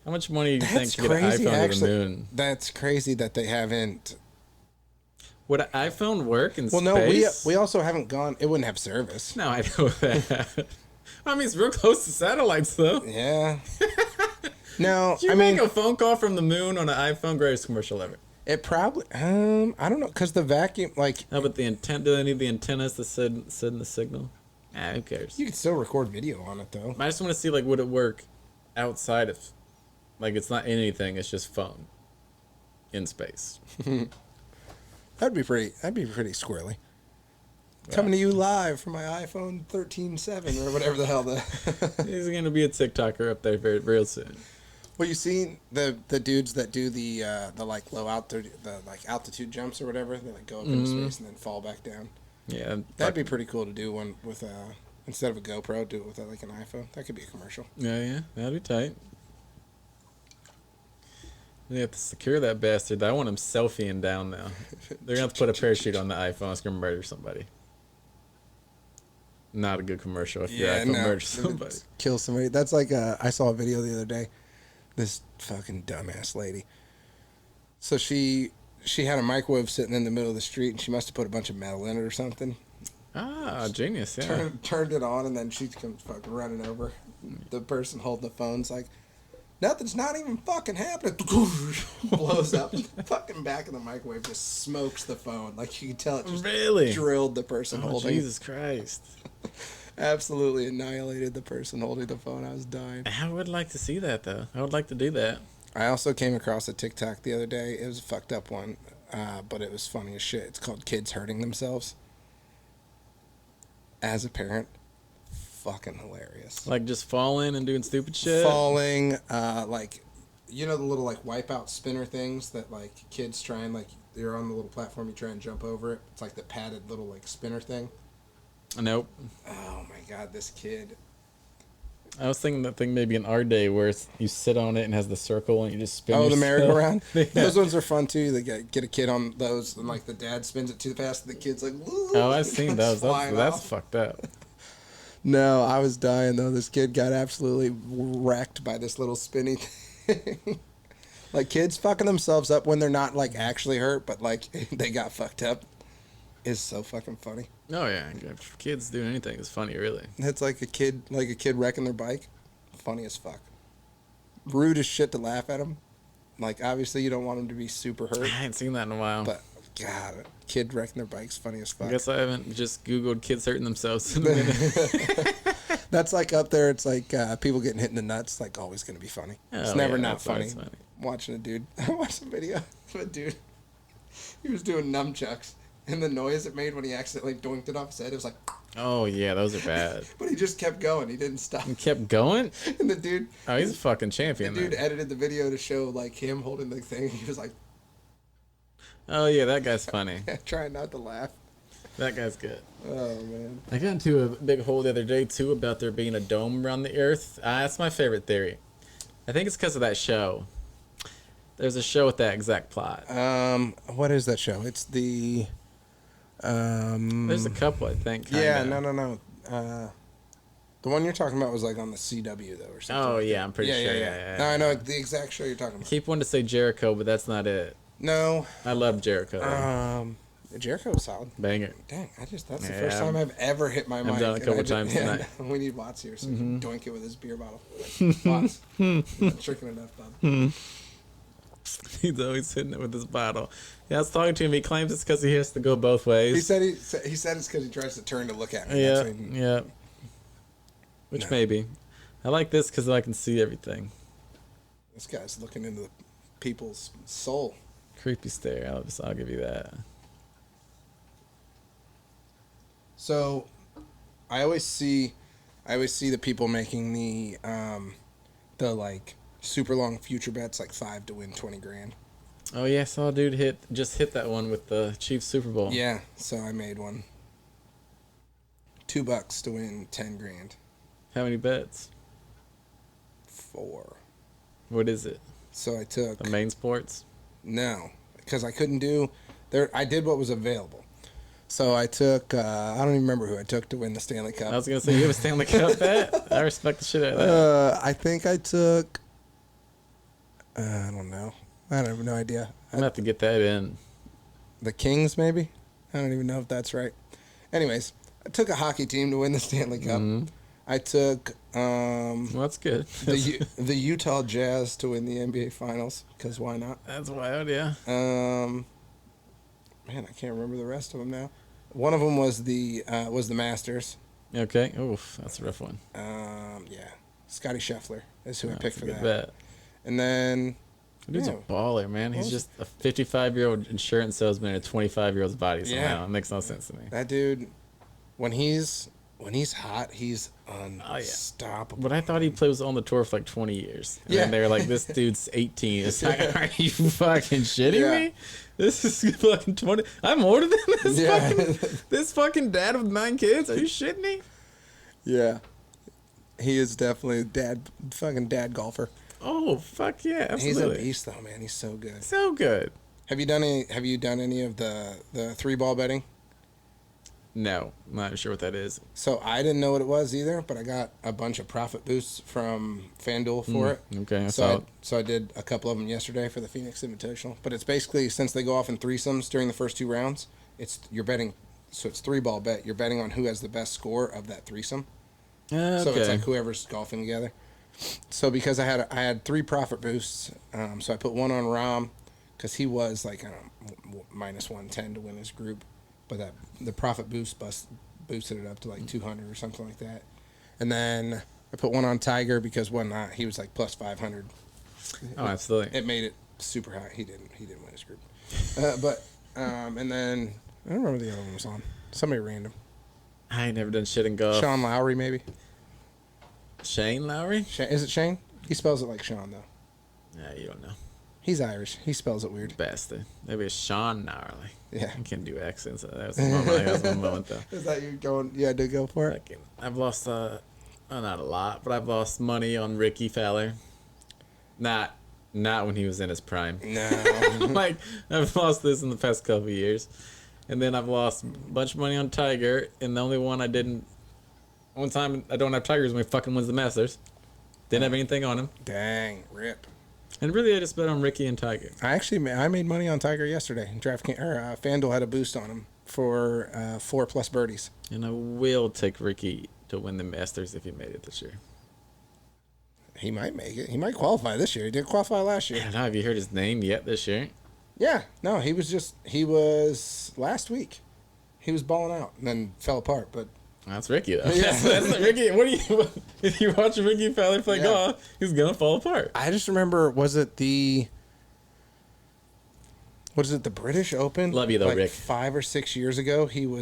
How much money do you think That's to get an crazy. iPhone to Actually, the moon? that's crazy that they haven't. Would an iPhone work in Well, space? no, we also haven't gone. It wouldn't have service. No, I know that. I mean, it's real close to satellites, though. Yeah. No, Did you I make mean, a phone call from the moon on an iPhone? Greatest commercial ever. it probably. I don't know, cause the vacuum, like, How about the antenna? Do they need the antennas to send the signal? Who cares? you can still record video on it though. I just want to see like would it work outside of, like it's not anything. It's just phone in space. That'd be pretty squirrely. Coming to you live from my iPhone 13.7 or whatever the hell the. He's gonna be a TikToker up there real soon. Well, you seen the dudes that do the like the like altitude jumps or whatever? They like go up into space and then fall back down. Yeah, That'd be pretty cool to do one with instead of a GoPro, do it with like an iPhone. That could be a commercial. yeah, that'd be tight. They have to secure that bastard. I want him selfieing down now. They're gonna have to put a parachute on the iPhone. It's gonna murder somebody. Not a good commercial if your iPhone murders somebody. Kill somebody. That's like I saw a video the other day. This fucking dumbass lady. So she had a microwave sitting in the middle of the street, and she must have put a bunch of metal in it or something. Ah, genius, yeah. Turned it on, and then she comes fucking running over. The person holding the phone's like, nothing's not even fucking happening. Blows up. Fucking back of the microwave just smokes the phone. Like you can tell it just Really? drilled the person Oh, holding. Jesus Christ. Absolutely annihilated the person holding the phone. I was dying. I would like to see that, though. I would like to do that. I also came across a TikTok the other day. It was a fucked up one, but it was funny as shit. It's called Kids Hurting Themselves. As a parent, fucking hilarious. Like just falling and doing stupid shit. Falling, like, you know the little like wipeout spinner things that like kids try and like, you're on the little platform, you try and jump over it. It's like the padded little like spinner thing. Nope. Oh my god, this kid I was thinking that thing maybe in our day where you sit on it and has the circle and you just spin. Oh, the yourself. merry-go-round. Yeah. Those ones are fun too. They get a kid on those, and like the dad spins it too fast, and the kid's like, "Woo!" Oh, I've seen those. That's off. fucked up. No, I was dying though. This kid got absolutely wrecked by this little spinny thing. Like kids fucking themselves up when they're not like actually hurt, but like they got fucked up. Is so fucking funny. Oh yeah, kids doing anything is funny, really. It's like a kid wrecking their bike. Funny as fuck. Rude as shit to laugh at them. Like obviously you don't want them to be super hurt. I ain't seen that in a while. But God, a kid wrecking their bike's funny as fuck. I guess I haven't just Googled kids hurting themselves in a minute. That's like up there. It's like people getting hit in the nuts. Like always gonna be funny. It's Oh, never yeah, not that's always funny. funny. Watching a dude. I watched a video of a dude. He was doing nunchucks, and the noise it made when he accidentally doinked it off his head, it was like. Oh yeah, those are bad. But he just kept going. He didn't stop. You kept going? And the dude. Oh, he's a fucking The champion. dude Then. edited the video to show like him holding the thing. He was like Oh yeah, that guy's funny. trying not to laugh. That guy's good. Oh man. I got into a big hole the other day too about there being a dome around the Earth. That's my favorite theory. I think it's because of that show. There's a show with that exact plot. What is that show? It's the. There's a couple, I think. Yeah, kinda. no. The one you're talking about was like on the CW though, or something. Oh like yeah, that. I'm pretty sure. Yeah. No, I know the exact show you're talking about. Keep wanting to say Jericho, but that's not it. No. I love Jericho. Jericho was solid. Banger. Dang, that's the Yeah, first time I've ever hit my mic. done it a and couple I just- times tonight. We need Watts here so he can doink it with his beer bottle. Watts. You're not drinking enough, bud. He's always hitting it with his bottle. Yeah, I was talking to him. He claims it's because he has to go both ways. He said it's because he tries to turn to look at me. Yeah, That's what he- yeah. Which No. maybe. I like this because I can see everything. This guy's looking into the people's soul. Creepy stare. I'll give you that. So, I always see the people making the like super long future bets, like 5 to win 20 grand. Oh yeah, I saw a dude just hit that one with the Chiefs Super Bowl. Yeah, so I made one. $2 to win 10 grand. How many bets? 4. What is it? So I took The main sports? no, because I couldn't do there. I did what was available. So I took I don't even remember who I took to win the Stanley Cup. I was gonna say you have a Stanley Cup bet. I respect the shit out of that. I think I took. I don't know. I have no idea. I'm gonna have to get that in. The Kings, maybe. I don't even know if that's right. Anyways, I took a hockey team to win the Stanley Cup. Mhm. I took Well, that's good. the Utah Jazz to win the NBA Finals because why not? That's wild, yeah. Man, I can't remember the rest of them now. One of them was the Masters. Okay. Oof, that's a rough one. Yeah, Scotty Scheffler is who I That's picked a for good that. bet. And then Dude's yeah, a baller, man. He's Well, just a 55-year-old insurance salesman in a 25-year-old's body somehow. Yeah. It makes no sense to me. that dude, when he's hot, he's unstoppable. But I thought he was on the tour for like 20 years. And Yeah. then they were like, this dude's 18. It's like, are you fucking shitting Yeah. me? This is fucking 20. I'm older than this Yeah. this fucking dad with 9 kids. Are you shitting me? Yeah, he is definitely fucking dad golfer. Oh, fuck yeah. He's Absolutely. a beast though, man. He's so good. So good. Have you done any of the 3-ball betting? No, I'm not sure what that is. So I didn't know what it was either, but I got a bunch of profit boosts from FanDuel for it. Okay, So I did a couple of them yesterday for the Phoenix Invitational. But it's basically, since they go off in threesomes during the first 2 rounds, you're betting. So it's 3-ball bet. You're betting on who has the best score of that threesome. Okay. So it's like whoever's golfing together. So because I had 3 profit boosts, so I put one on Rom because he was like minus 110 to win his group, but the profit boosted it up to like 200 or something like that. And then I put one on Tiger because he was like plus 500. Oh, absolutely. It made it super high. He didn't win his group, and then I don't remember the other one was on. Somebody random. I ain't never done shit in golf. Sean Lowry maybe. Shane Lowry? Is it Shane? He spells it like Sean though. Yeah, you don't know. He's Irish. He spells it weird. Bastard. Maybe it's Sean Gnarly. Yeah. I can't do accents. That was one moment though. Is that you going? You had to go for it. I've lost not a lot, but I've lost money on Ricky Fowler. Not when he was in his prime. No. Like, I've lost this in the past couple of years. And then I've lost a bunch of money on Tiger, and the only one I didn't... One time I don't have Tiger is when he fucking wins the Masters. Didn't have anything on him. Dang, rip. And really, I just bet on Ricky and Tiger. I made money on Tiger yesterday. FanDuel had a boost on him for 4+ birdies. And I will take Ricky to win the Masters if he made it this year. He might make it. He might qualify this year. He did qualify last I year. don't know. Have you heard his name yet this year? Yeah. No, he was last week. He was balling out and then fell apart. But That's Ricky, though. Yeah. That's Ricky. If you watch Ricky Fowler play golf, he's going to fall apart. I just remember, was it the British Open? Love you, though, like Rick. 5 or 6 years ago, he led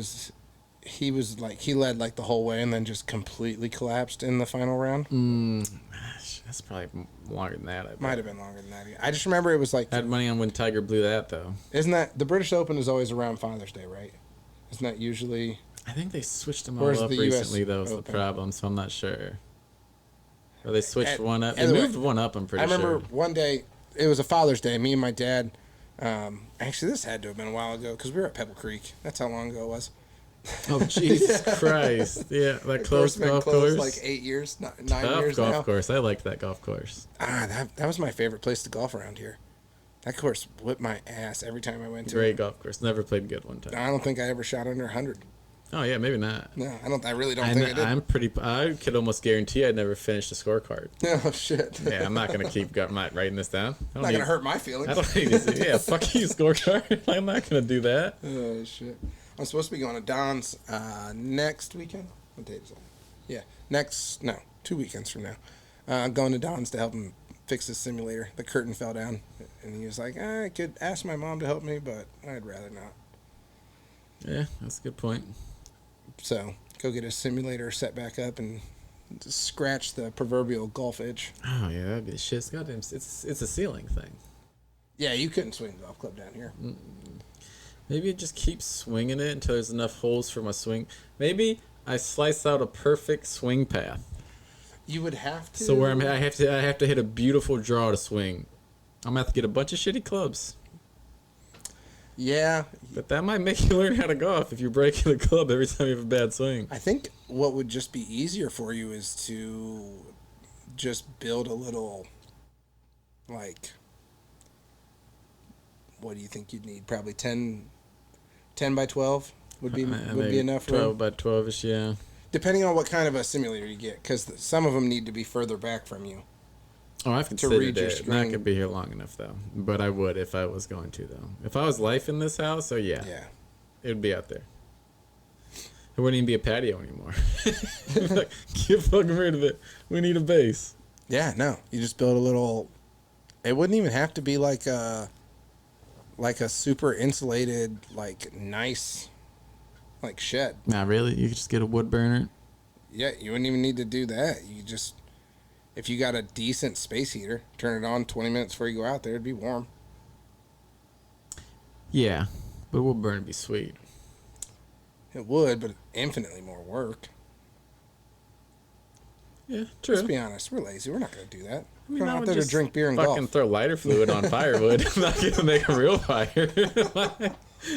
like the whole way and then just completely collapsed in the final round. Gosh, that's probably longer than that. I bet. Might have been longer than that. I just remember it was like, I had money on when Tiger blew that, though. isn't that the British Open is always around Father's Day, right? Isn't that usually? I think they switched them Where's all up the US recently, though, was the Open? problem, so I'm not sure. Or they switched one up. They either way, moved one up, I'm pretty sure. I remember one day, it was a Father's Day, me and my dad, actually this had to have been a while ago because we were at Pebble Creek. That's how long ago it was. Oh, Jesus Christ. Yeah, that close Been golf closed course. like 8 years, 9 Tough years golf now. course. I liked that golf course. That was my favorite place to golf around here. That course whipped my ass every time I went to Great it. golf course. Never played good one time. I don't think I ever shot under 100. Oh, yeah, maybe not. No, I really don't think I did. I could almost guarantee I'd never finish the scorecard. Oh, shit. Yeah, I'm not going to keep writing this down. Not going to hurt my feelings. I don't need to see. Yeah, fuck you, scorecard. I'm not going to do that. Oh, shit. I'm supposed to be going to Don's next weekend. What date is that? Yeah, 2 weekends from now. I'm going to Don's to help him fix his simulator. The curtain fell down, and he was like, I could ask my mom to help me, but I'd rather not. Yeah, that's a good point. So, go get his simulator set back up and just scratch the proverbial golf itch. Oh, yeah, that'd be the shit. It's a ceiling thing. Yeah, you couldn't swing the golf club down here. Maybe just keep swinging it until there's enough holes for my swing. Maybe I slice out a perfect swing path. You would have to. So where I have to hit a beautiful draw to swing. I'm gonna have to get a bunch of shitty clubs. Yeah. But that might make you learn how to golf if you're breaking the club every time you have a bad swing. I think what would just be easier for you is to just build a little, like, what do you think you'd need? Probably 10 by 12 would be enough room. 12 by 12ish, yeah. Depending on what kind of a simulator you get, because some of them need to be further back from you. Oh, I've considered read your it. Not screen. gonna be here long enough though. But I would if I was going to though. If I was life in this house, yeah, it would be out there. It wouldn't even be a patio anymore. Like, get fucking rid of it. We need a base. Yeah, no, you just build a little. It wouldn't even have to be like a super insulated, like nice, like shed. Not really. You could just get a wood burner. Yeah, you wouldn't even need to do that. You just, if you got a decent space heater, turn it on 20 minutes before you go out there, it'd be warm. Yeah, but a wood burner would be sweet. It would, but infinitely more work. Yeah, true. Let's be honest, we're lazy. We're not going to do that. I mean, We're I not out would there to just drink beer and fucking golf. throw lighter fluid on firewood. I'm not gonna make a real fire.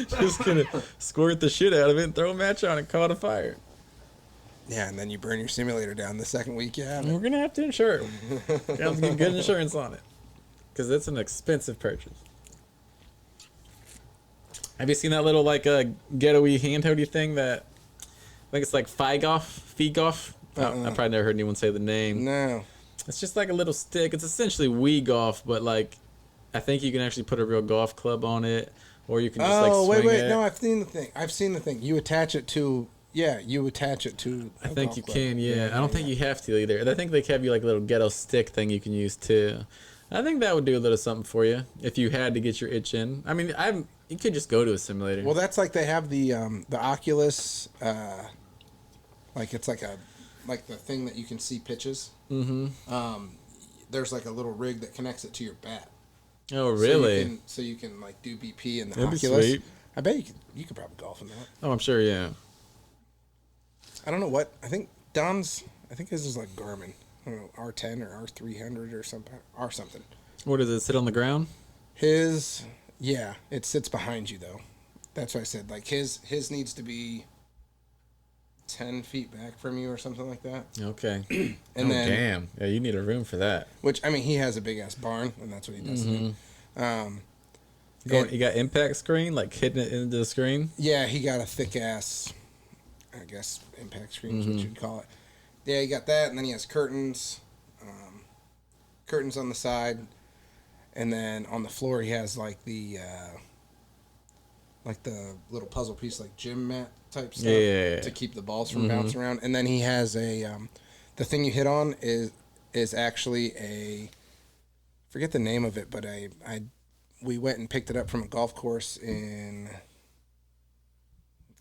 Just gonna squirt the shit out of it and throw a match on it, call it a fire. Yeah, and then you burn your simulator down the second week you have We're it. gonna have to insure it. You have to get good insurance on it, because it's an expensive purchase. Have you seen that little like ghetto-y handheld thing that I think it's like Feegoff? I probably never heard anyone say the name. No. It's just like a little stick. It's essentially Wii golf, but like I think you can actually put a real golf club on it, or you can just like swing it. No, I've seen the thing. You attach it to. Yeah, you attach it to. I think you can, yeah. I don't think you have to either. I think they have you like a little ghetto stick thing you can use too. I think that would do a little something for you if you had to get your itch in. I mean, you could just go to a simulator. Well, that's like they have the Oculus, like it's like the thing that you can see pitches. Mm-hmm. There's like a little rig that connects it to your bat. Oh, really? So you can like do BP in the That'd be Oculus. sweet. I bet you could probably golf in that. Oh, I'm sure, yeah. I don't know what I think. Don's I think his is like Garmin. I don't know, R10 or R300 or something. R something. What does it sit on the ground? His, yeah, it sits behind you though. That's what I said. Like his needs to be 10 feet back from you or something like that. Okay. And then, damn. Yeah, you need a room for that. which I mean, he has a big ass barn, and that's what he does. You got impact screen, like hitting it into the screen? Yeah, he got a thick ass, I guess, impact screen is what you'd call it. Yeah, he got that, and then he has curtains, curtains on the side, and then on the floor he has like the little puzzle piece, like gym mat type stuff, to keep the balls from bouncing around. And then he has a the thing you hit on is actually a, forget the name of it, but we went and picked it up from a golf course in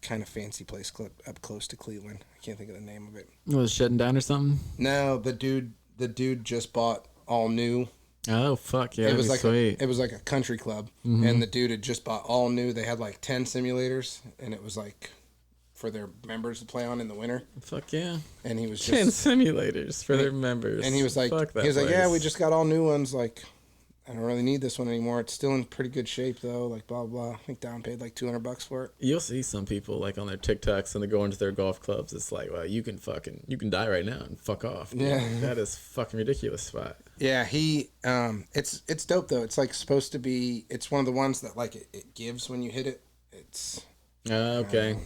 kind of fancy place up close to Cleveland. I can't think of the name of it. Was it shutting down or something? No, the dude just bought all new. Oh fuck yeah! It was like sweet. it was like a country club, and the dude had just bought all new. They had like 10 simulators, and it was like for their members to play on in the winter. Fuck yeah! And he was just 10 simulators for their members. And he was like, fuck that like, place. yeah, we just got all new ones. Like, I don't really need this one anymore. It's still in pretty good shape though. Like blah blah. I think Don paid like $200 for it. You'll see some people like on their TikToks and they go into their golf clubs. It's like, well, you can die right now and fuck off. Yeah, that is fucking ridiculous spot. Yeah, it's dope though. It's like supposed to be. It's one of the ones that like it gives when you hit it. It's okay.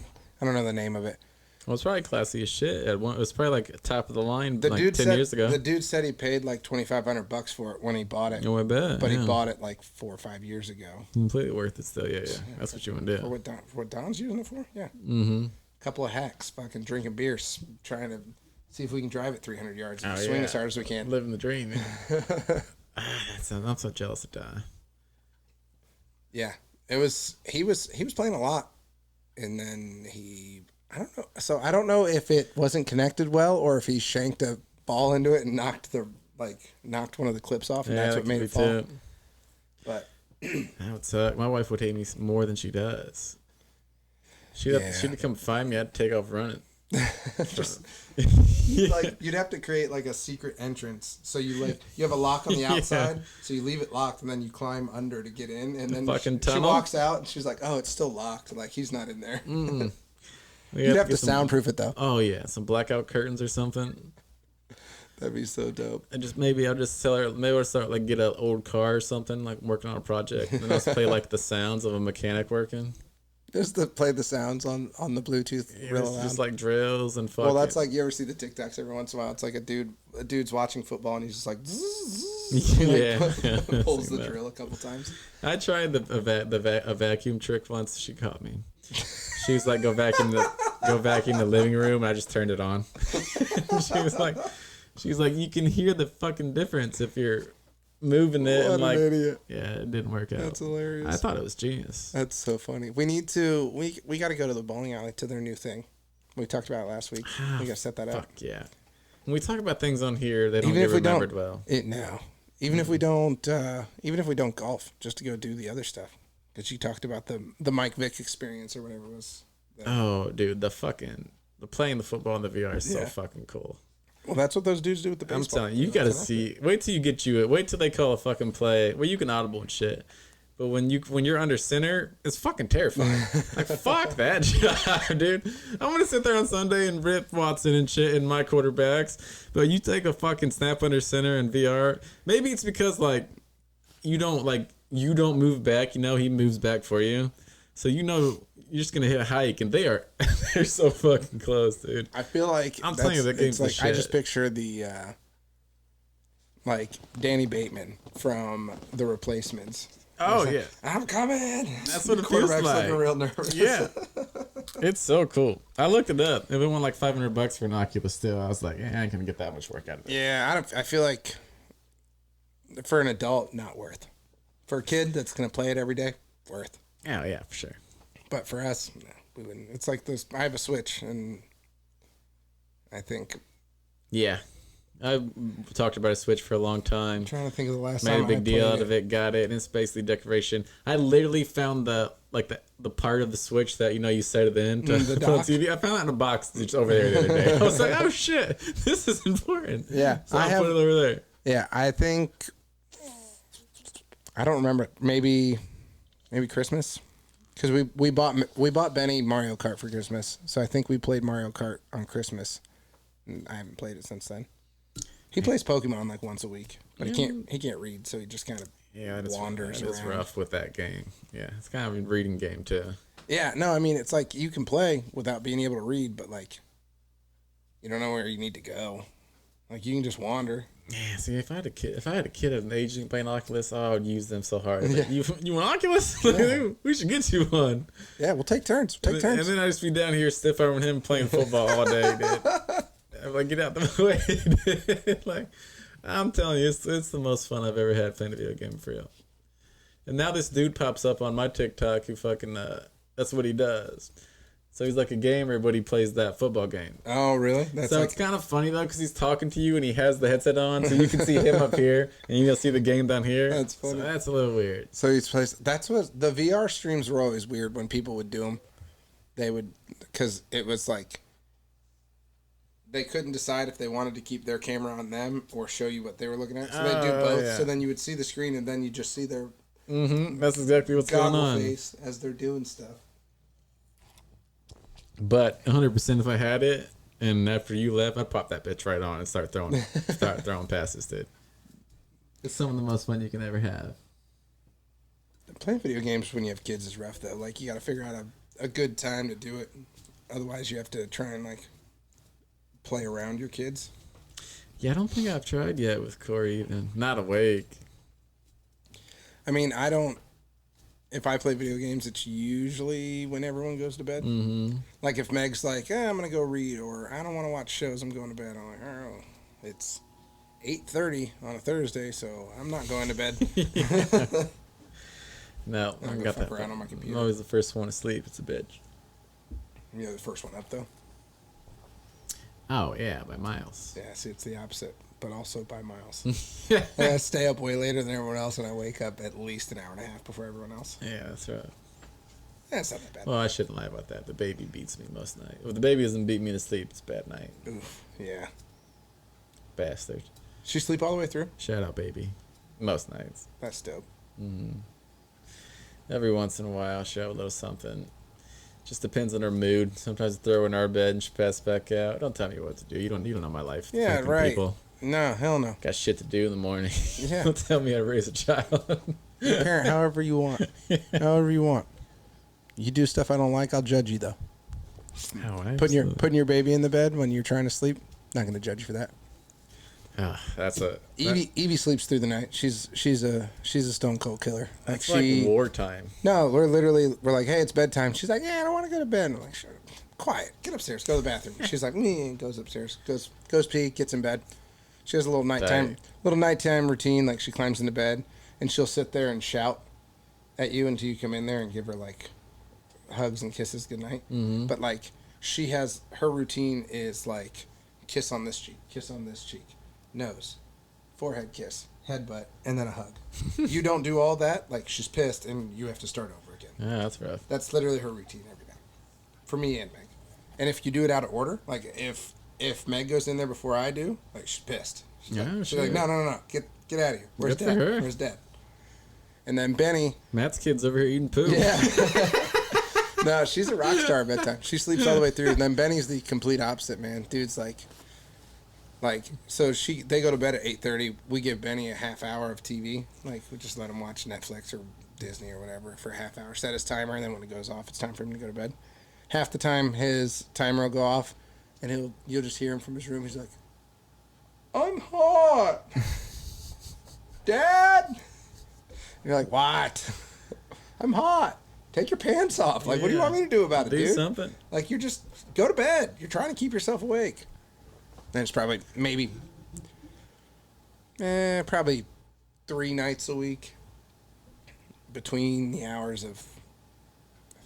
I don't know the name of it. Well, it's probably classy as shit. It was probably like top of the line The like dude 10 years ago. The dude said he paid like $2,500 for it when he bought it. Oh, I bet. But he bought it like 4 or 5 years ago. Completely worth it still. Yeah. That's what you want to do. For what Don's using it for? Yeah. Mm-hmm. Couple of hacks, fucking drinking beers, trying to see if we can drive it 300 yards, swing yeah. as hard as we can. Living the dream. I'm so jealous of Don. Yeah, he was playing a lot, and then I don't know. So I don't know if it wasn't connected well or if he shanked a ball into it and knocked one of the clips off, and that's what made it fall. Too. But that would suck. My wife would hate me more than she does. She'd come find me. I'd take off running. Just like you'd have to create like a secret entrance. So you have a lock on the outside, so you leave it locked, and then you climb under to get in, and then she walks out, and she's like, "Oh, it's still locked. Like he's not in there." You'd have to soundproof it though. Oh yeah, some blackout curtains or something. That'd be so dope. And maybe I'll just tell her. Maybe I'll start like get an old car or something, like working on a project, and I'll just play like the sounds of a mechanic working. Just to play the sounds on the Bluetooth real loud. Just like drills and fucking. Well, that's like you ever see the TikToks every once in a while. It's like a dude's watching football and he's just like, pulls the drill a couple times. I tried a vacuum trick once. She caught me. She was like, go vacuum the living room. And I just turned it on. She was like, you can hear the fucking difference if you're moving it. What and like, an idiot. Yeah, it didn't work out. That's hilarious. I thought it was genius. That's so funny. We need to, we got to go to the bowling alley to their new thing. We talked about it last week. We got to set that up. Fuck yeah. When we talk about things on here, they don't get remembered well. Even if we don't golf, just to go do the other stuff. Because you talked about the Mike Vick experience or whatever it was. Oh, dude, the playing the football in the VR is so fucking cool. Well, that's what those dudes do with the baseball. I'm telling you, you gotta see. Wait till they call a fucking play. Well, you can audible and shit. But when you're under center, it's fucking terrifying. Like, fuck that job, dude. I'm gonna sit there on Sunday and rip Watson and shit in my quarterbacks. But you take a fucking snap under center in VR. Maybe it's because like you don't move back. You know he moves back for you, so you know you're just gonna hit a hike, and they're so fucking close, dude. I feel like I'm telling you, that game's like shit. I just picture the like Danny Bateman from The Replacements. Oh like, yeah, I'm coming. That's what it feels like. Looking real nervous. Yeah, it's so cool. I looked it up. If it went like $500 for an Oculus, still, I was like, I ain't gonna get that much work out of it. Yeah, I feel like for an adult, not worth. For a kid that's gonna play it every day, worth. Oh yeah, for sure. But for us, no, we wouldn't. It's like this. I have a Switch, and I think. Yeah, I talked about a Switch for a long time. I'm trying to think of the last time. Made a big deal out of it. Got it. And it's basically decoration. I literally found the like the part of the switch that you set it in to The put on dock? TV. I found that in a box just over there the other day. I was like, oh shit, this is important. Yeah, so I put it over there. Yeah, I think I don't remember. Maybe Christmas, because we bought Benny Mario Kart for Christmas. So I think we played Mario Kart on Christmas. And I haven't played it since then. He plays Pokemon like once a week, but he can't read, so he just kind of wanders around. It's rough with that game. Yeah, it's kind of a reading game too. Yeah, no, I mean it's like you can play without being able to read, but like you don't know where you need to go. Like you can just wander. Yeah, see, if I had a kid at an age playing Oculus, I would use them so hard. Like, you want Oculus? Yeah. We should get you one. Yeah, we'll take turns. And then I just be down here stiff arming him playing football all day, dude. I'm like, get out the way, dude. Like, I'm telling you, it's the most fun I've ever had playing a video game for real. And now this dude pops up on my TikTok who fucking that's what he does. So he's like a gamer, but he plays that football game. Oh, really? So it's kind of funny, though, because he's talking to you and he has the headset on, so you can see him up here, and you'll see the game down here. That's funny. So that's a little weird. So he's plays. That's what the VR streams were always weird when people would do them. They would, because it was like they couldn't decide if they wanted to keep their camera on them or show you what they were looking at. So they do both. Yeah. So then you would see the screen, and then you just see their That's exactly what's going on. face as they're doing stuff. But 100% if I had it, and after you left, I'd pop that bitch right on and start throwing passes, dude. It's some of the most fun you can ever have. Playing video games when you have kids is rough, though. Like, you got to figure out a good time to do it. Otherwise, you have to try and, like, play around your kids. Yeah, I don't think I've tried yet with Corey even. Not awake. I mean, I don't... If I play video games, it's usually when everyone goes to bed. Mm-hmm. Like if Meg's like, I'm going to go read, or I don't want to watch shows, I'm going to bed. I'm like, oh, it's 8:30 on a Thursday, so I'm not going to bed. No, I got that. Around on my computer. I'm always the first one to sleep. It's a bitch. You're the first one up, though? Oh, yeah, by miles. Yeah, see, it's the opposite, but also by miles. I stay up way later than everyone else, and I wake up at least an hour and a half before everyone else. Yeah, that's right. Yeah, it's not that bad. Well, I shouldn't lie about that. The baby beats me most nights. If the baby doesn't beat me to sleep, it's a bad night. Oof, yeah. Bastard. She sleep all the way through? Shout out, baby. Most nights. That's dope. Mm-hmm. Every once in a while, she'll have a little something. Just depends on her mood. Sometimes I throw her in our bed and she passes back out. Don't tell me what to do. You don't know my life. Yeah, right. People. No, hell no. Got shit to do in the morning. Yeah. Don't tell me how to raise a child. Parent however you want. However you want. You do stuff I don't like, I'll judge you though. Oh, putting your baby in the bed when you're trying to sleep, not gonna judge you for that. That's a Evie sleeps through the night. She's a stone cold killer. That's like wartime. No, we're like, hey, it's bedtime. She's like, yeah, I don't want to go to bed. I'm like, shut up. Quiet. Get upstairs. Go to the bathroom. She's like, me. Goes upstairs. Goes pee. Gets in bed. She has a little nighttime routine. Like she climbs into bed and she'll sit there and shout at you until you come in there and give her like hugs and kisses goodnight. Mm-hmm. But like her routine is like kiss on this cheek, kiss on this cheek, nose, forehead kiss, headbutt, and then a hug. You don't do all that, like she's pissed and you have to start over again. Yeah, that's rough. That's literally her routine every day. For me and Meg. And if you do it out of order, like if Meg goes in there before I do, like she's pissed. She's like, no, get out of here. Where's Dad? Where's Dad? And then Benny. Matt's kid's over here eating poop. Yeah. No, she's a rock star at bedtime. She sleeps all the way through. And then Benny's the complete opposite, man. Dude's like so they go to bed at 8:30. We give Benny a half hour of TV. Like we just let him watch Netflix or Disney or whatever for a half hour. Set his timer, and then when it goes off, it's time for him to go to bed. Half the time his timer will go off, and you'll just hear him from his room. He's like, "I'm hot, Dad." And you're like, "What?" "I'm hot. Take your pants off. Like, what do you want me to do about it, dude? Do something. Like, you're just go to bed. You're trying to keep yourself awake." And it's probably probably 3 nights a week between the hours of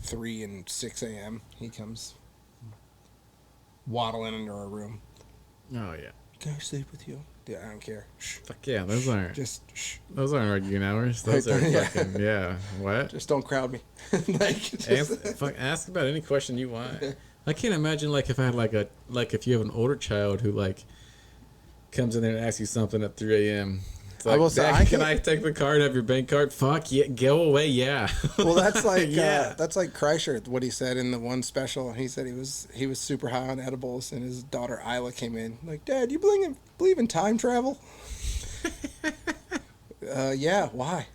3 and 6 a.m. He comes waddling into our room. Oh yeah. Can I sleep with you, Dude, I don't care. Shh. Fuck yeah, those aren't those aren't working hours. Those are Yeah. fucking yeah. What? Just don't crowd me. Ask about any question you want. I can't imagine like if I had like if you have an older child who like comes in there and asks you something at 3 a.m. It's like, I will say, "Dad, can I take the card? Have your bank card? Fuck yeah, go away, yeah." Well, that's like yeah. that's like Kreischer. What he said in the one special. He said he was super high on edibles, and his daughter Isla came in like, "Dad, you believe in time travel?" Yeah. Why?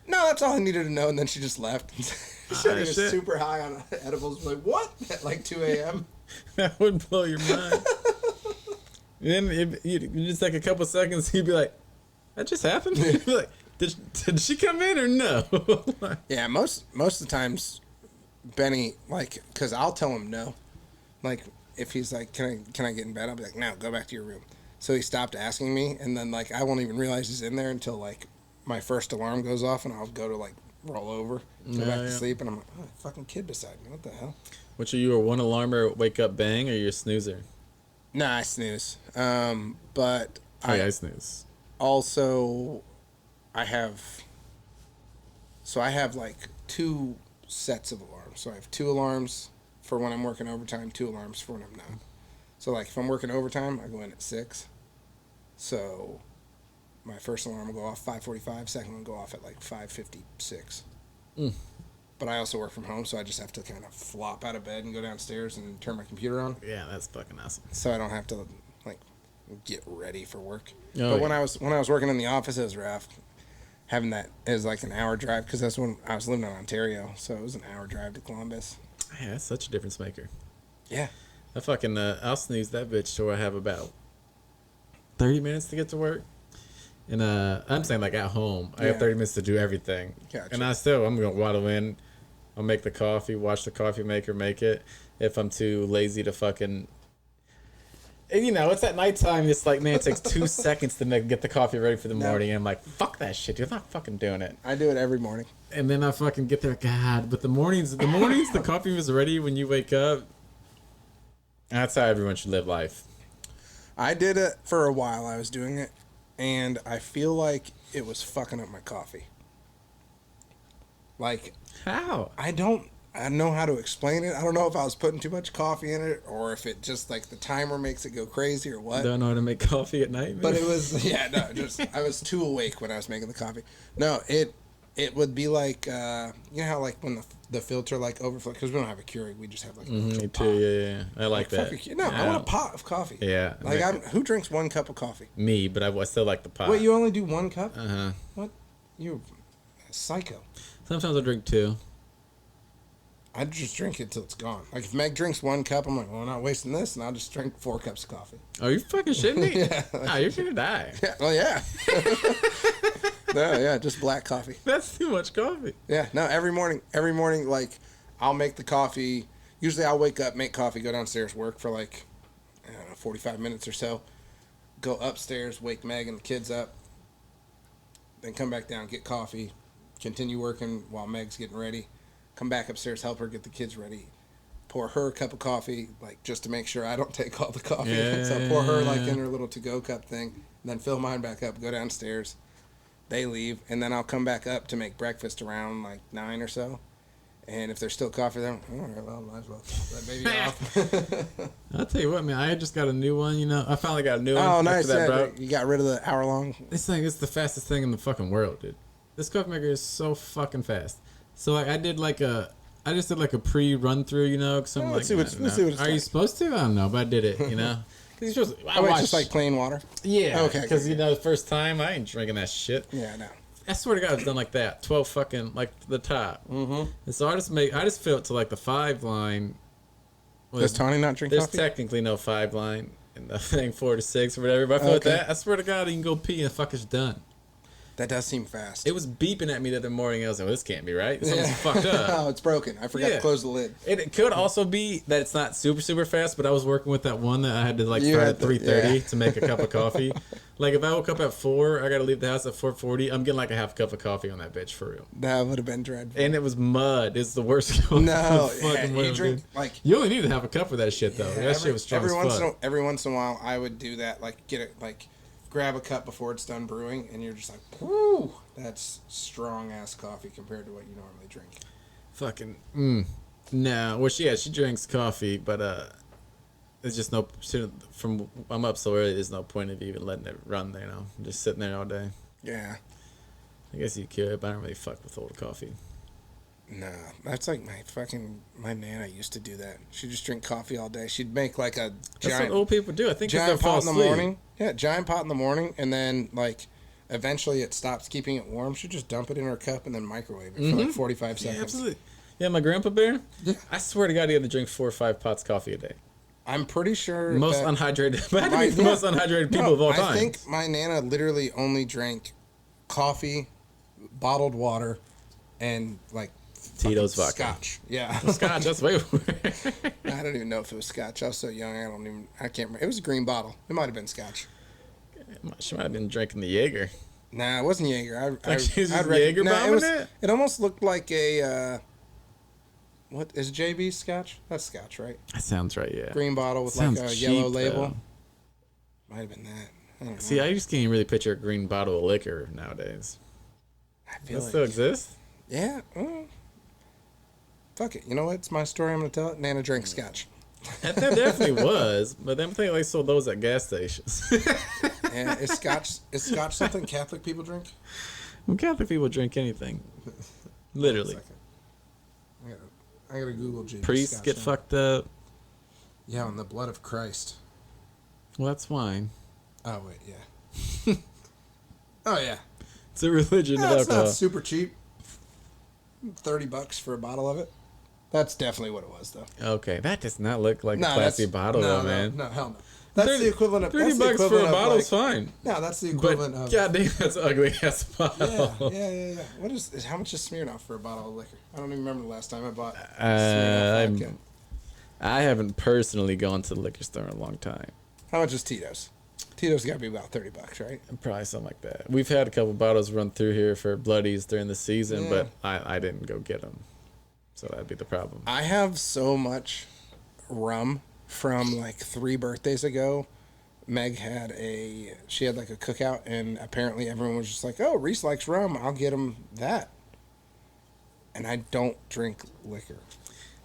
No, that's all I needed to know. And then she just left. She said he was shit. super high on edibles. Like what? At like 2 a.m. That would blow your mind. And then you just like a couple seconds, you'd be like, "That just happened." You'd be like, "Did she come in or no?" Yeah, most of the times, Benny, like, because I'll tell him no. Like, if he's like, can I get in bed? I'll be like, "No, go back to your room." So he stopped asking me, and then like I won't even realize he's in there until like my first alarm goes off, and I'll go to like roll over, go back to sleep, and I'm like, "Oh, fucking kid beside me, what the hell?" Which are you, a one alarmer wake up bang, or you're a snoozer? Nah, I snooze. But I snooze. also I have like 2 sets of alarms. So I have 2 alarms for when I'm working overtime, 2 alarms for when I'm not. So like if I'm working overtime, I go in at 6. So my first alarm will go off 5:45, second one will go off at like 5:56. But I also work from home, so I just have to kind of flop out of bed and go downstairs and turn my computer on. Yeah, that's fucking awesome. So I don't have to like get ready for work. Oh, but when I was working in the office, it was rough. Having that is like an hour drive because that's when I was living in Ontario, so it was an hour drive to Columbus. Yeah, that's such a difference maker. Yeah. I fucking I'll snooze that bitch till I have about 30 minutes to get to work. And I'm saying like at home, I have 30 minutes to do everything. Gotcha. And I'm gonna waddle in. I'll make the coffee, watch the coffee maker make it. If I'm too lazy to fucking, and you know, it's at nighttime. It's like, man, it takes 2 seconds to get the coffee ready for the morning. And I'm like, fuck that shit, dude. I'm not fucking doing it. I do it every morning. And then I fucking get there, God. But the mornings, the coffee was ready when you wake up. That's how everyone should live life. I did it for a while. I was doing it, and I feel like it was fucking up my coffee. Like, How? I don't know how to explain it. I don't know if I was putting too much coffee in it or if it just like the timer makes it go crazy or what. Don't know how to make coffee at night. But it was I was too awake when I was making the coffee. No, it would be like you know how like when the filter like overflows, because we don't have a Keurig, we just have like a Me little too. pot. Yeah. I like that. No, Yeah. I want a pot of coffee. Yeah. Like who drinks 1 cup of coffee? Me, but I still like the pot. Wait, you only do 1 cup? Uh-huh. What? You're a psycho. Sometimes I drink 2. I just drink it till it's gone. Like if Meg drinks 1 cup, I'm like, well, I'm not wasting this, and I'll just drink 4 cups of coffee. Are you fucking shitting me? Yeah. Oh, you're gonna die. Yeah. Well, yeah. No, yeah, just black coffee. That's too much coffee. Yeah. No, every morning, like I'll make the coffee. Usually, I'll wake up, make coffee, go downstairs, work for like I don't know, 45 minutes or so. Go upstairs, wake Meg and the kids up. Then come back down, get coffee, continue working while Meg's getting ready. Come back upstairs, help her get the kids ready. Pour her a cup of coffee, like just to make sure I don't take all the coffee. Yeah. So I pour her like in her little to-go cup thing, and then fill mine back up, go downstairs. They leave, and then I'll come back up to make breakfast around like 9 or so. And if there's still coffee there, all right, well, might as well top that baby off. I'll tell you what, man. I just got a new one. You know, I finally got a new one. Oh, nice. After that, Yeah, bro. you got rid of the hour-long. This thing is the fastest thing in the fucking world, dude. This coffee maker is so fucking fast. So like, I just did like a pre-run through, you know, because I'm like, let's see what it's are you like. supposed to? I don't know, but I did it, you know. Because you're supposed to, Oh, it's just like plain water? yeah, Okay. because you know, the first time I ain't drinking that shit. Yeah, no. I swear to God, it's done like that. 12 fucking, like, the top. Mm-hmm. And so I just fill it to, like, the 5 line. Does Tony not drink There's coffee? technically no 5 line in the thing 4 to 6 or whatever. But I feel like Okay. that, I swear to God, you can go pee and the fuck is done. That does seem fast. It was beeping at me the other morning. I was like, well, this can't be right. Something's fucked up. Oh, it's broken. I forgot Yeah. to close the lid. It could also be that it's not super, super fast, but I was working with that one that I had to, like, You start had at to- 3:30 yeah. to make a cup of coffee. Like, if I woke up at 4, I got to leave the house at 4:40. I'm getting, like, a half cup of coffee on that bitch, for real. That would have been dreadful. And it was mud. It's the worst coffee. No, in the yeah, fucking you world, drink, dude. like... You only need to have a cup for that shit, though. That shit was strong every as once fuck. every once in a while, I would do that. Like, get it, like, grab a cup before it's done brewing, and you're just like, whoo, that's strong ass coffee compared to what you normally drink. Fucking no. Well, she drinks coffee, but it's just no. From I'm up so early, there's no point of even letting it run there. Just sitting there all day. Yeah. I guess you could, but I don't really fuck with old coffee. Nah, that's like my nana used to do that. She'd just drink coffee all day. She'd make like a That's giant what old people do. I think 'cause giant they'll pot fall in the asleep. morning. Yeah, giant pot in the morning, and then like eventually it stops keeping it warm. She'd just dump it in her cup and then microwave it for like 45 seconds. Yeah, absolutely. Yeah, my grandpa bear. Yeah. I swear to God, he had to drink 4 or 5 pots of coffee a day. I'm pretty sure Most that unhydrated. Might be the most unhydrated people of all time. I think my nana literally only drank coffee, bottled water, and like Tito's fucking vodka. scotch. Yeah, Scotch. That's way. I don't even know if it was scotch. I was so young. I can't remember. It was a green bottle. It might have been scotch. She might have been drinking the Jaeger. Nah, it wasn't Jaeger. Like she was just Jaeger bombing it? It almost looked like a what is JB scotch? That's scotch, right? That sounds right. Yeah. Green bottle with Sounds like a cheap, yellow label. though. Might have been that. I don't know. See, I just can't even really picture a green bottle of liquor nowadays. I Does feel it like still exist? yeah. Fuck it. You know what? It's my story. I'm gonna tell it. Nana drank scotch. That definitely was, but then I think they sold those at gas stations. And is scotch something Catholic people drink? Well, Catholic people drink anything, literally. I gotta Google JB Priests scotch get now. fucked up. Yeah, on the blood of Christ. Well, that's wine. Oh wait, yeah. Oh yeah. It's a religion of That's alcohol. not super cheap. $30 for a bottle of it. That's definitely what it was, though. Okay, that does not look like a classy bottle, though, man. No, hell no. That's 30 the equivalent of $30 that's the for a equivalent of, bottle's like, fine. No, that's the But equivalent of. goddamn, that's ugly ass bottle. Yeah. What is how much is Smirnoff for a bottle of liquor? I don't even remember the last time I bought Uh, Smirnoff vodka. I haven't personally gone to the liquor store in a long time. How much is Tito's? Tito's got to be about $30, right? Probably something like that. We've had a couple bottles run through here for bloodies during the season, Yeah. but I didn't go get them. So that'd be the problem. I have so much rum from like 3 birthdays ago. Meg had she had like a cookout, and apparently everyone was just like, "Oh, Reese likes rum. I'll get him that." And I don't drink liquor.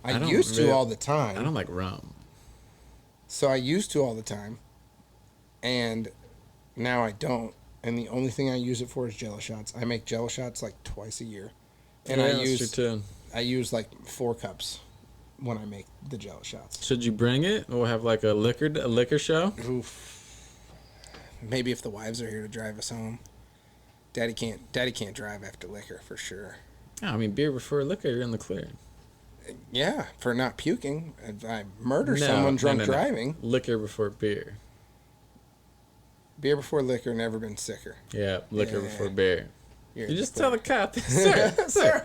I don't used to really- all the time. I don't like rum. So I used to all the time, and now I don't. And the only thing I use it for is Jello shots. I make Jello shots like twice a year, and Yeah, that's true too. I use like 4 cups when I make the Jello shots. Should you bring it? We'll have like a liquor show. Oof. Maybe if the wives are here to drive us home. Daddy can't drive after liquor for sure. Oh, I mean, beer before liquor, you're in the clear. Yeah, for not puking. If I murder someone drunk driving. Liquor before beer. Beer before liquor, never been sicker. Yeah, liquor Yeah. before beer. You're You just the- tell the cop, sir,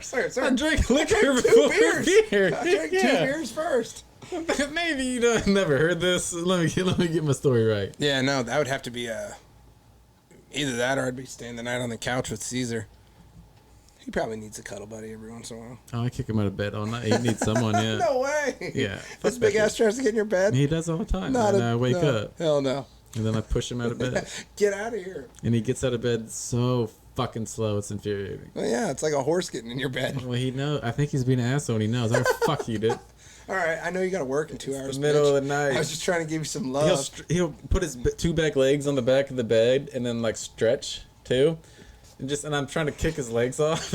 sir. I drink liquor I drank before 2 beers. beer. I drank 2 beers first. Maybe you don't never heard this. Let me get my story right. Yeah, no, that would have to be either that or I'd be staying the night on the couch with Caesar. He probably needs a cuddle buddy every once in a while. Oh, I kick him out of bed all night. He needs someone, yeah. No way. Yeah. This big ass tries to get in your bed. He does all the time. And I wake up, Hell no. and then I push him out of bed, Get out of here. and he gets out of bed so fucking slow. It's infuriating. Well, yeah, it's like a horse getting in your bed. Well, he knows. I think he's being an asshole, and he knows. Fuck you, dude. All right, I know you got to work in 2 hours. The middle bitch. of the night. I was just trying to give you some love. He'll put his 2 back legs on the back of the bed and then like stretch too, and I'm trying to kick his legs off.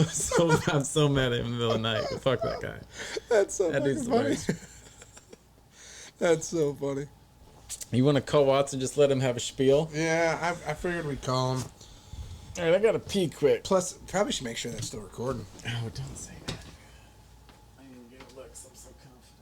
I'm so mad at him in the middle of the night. Fuck that guy. That's so That fucking dude's the funny. worst. That's so funny. You want to call Watts and just let him have a spiel? Yeah, I figured we'd call him. All right, I gotta pee quick. Plus, probably should make sure that's still recording. Oh, don't say that. I didn't get looks. I'm so confident.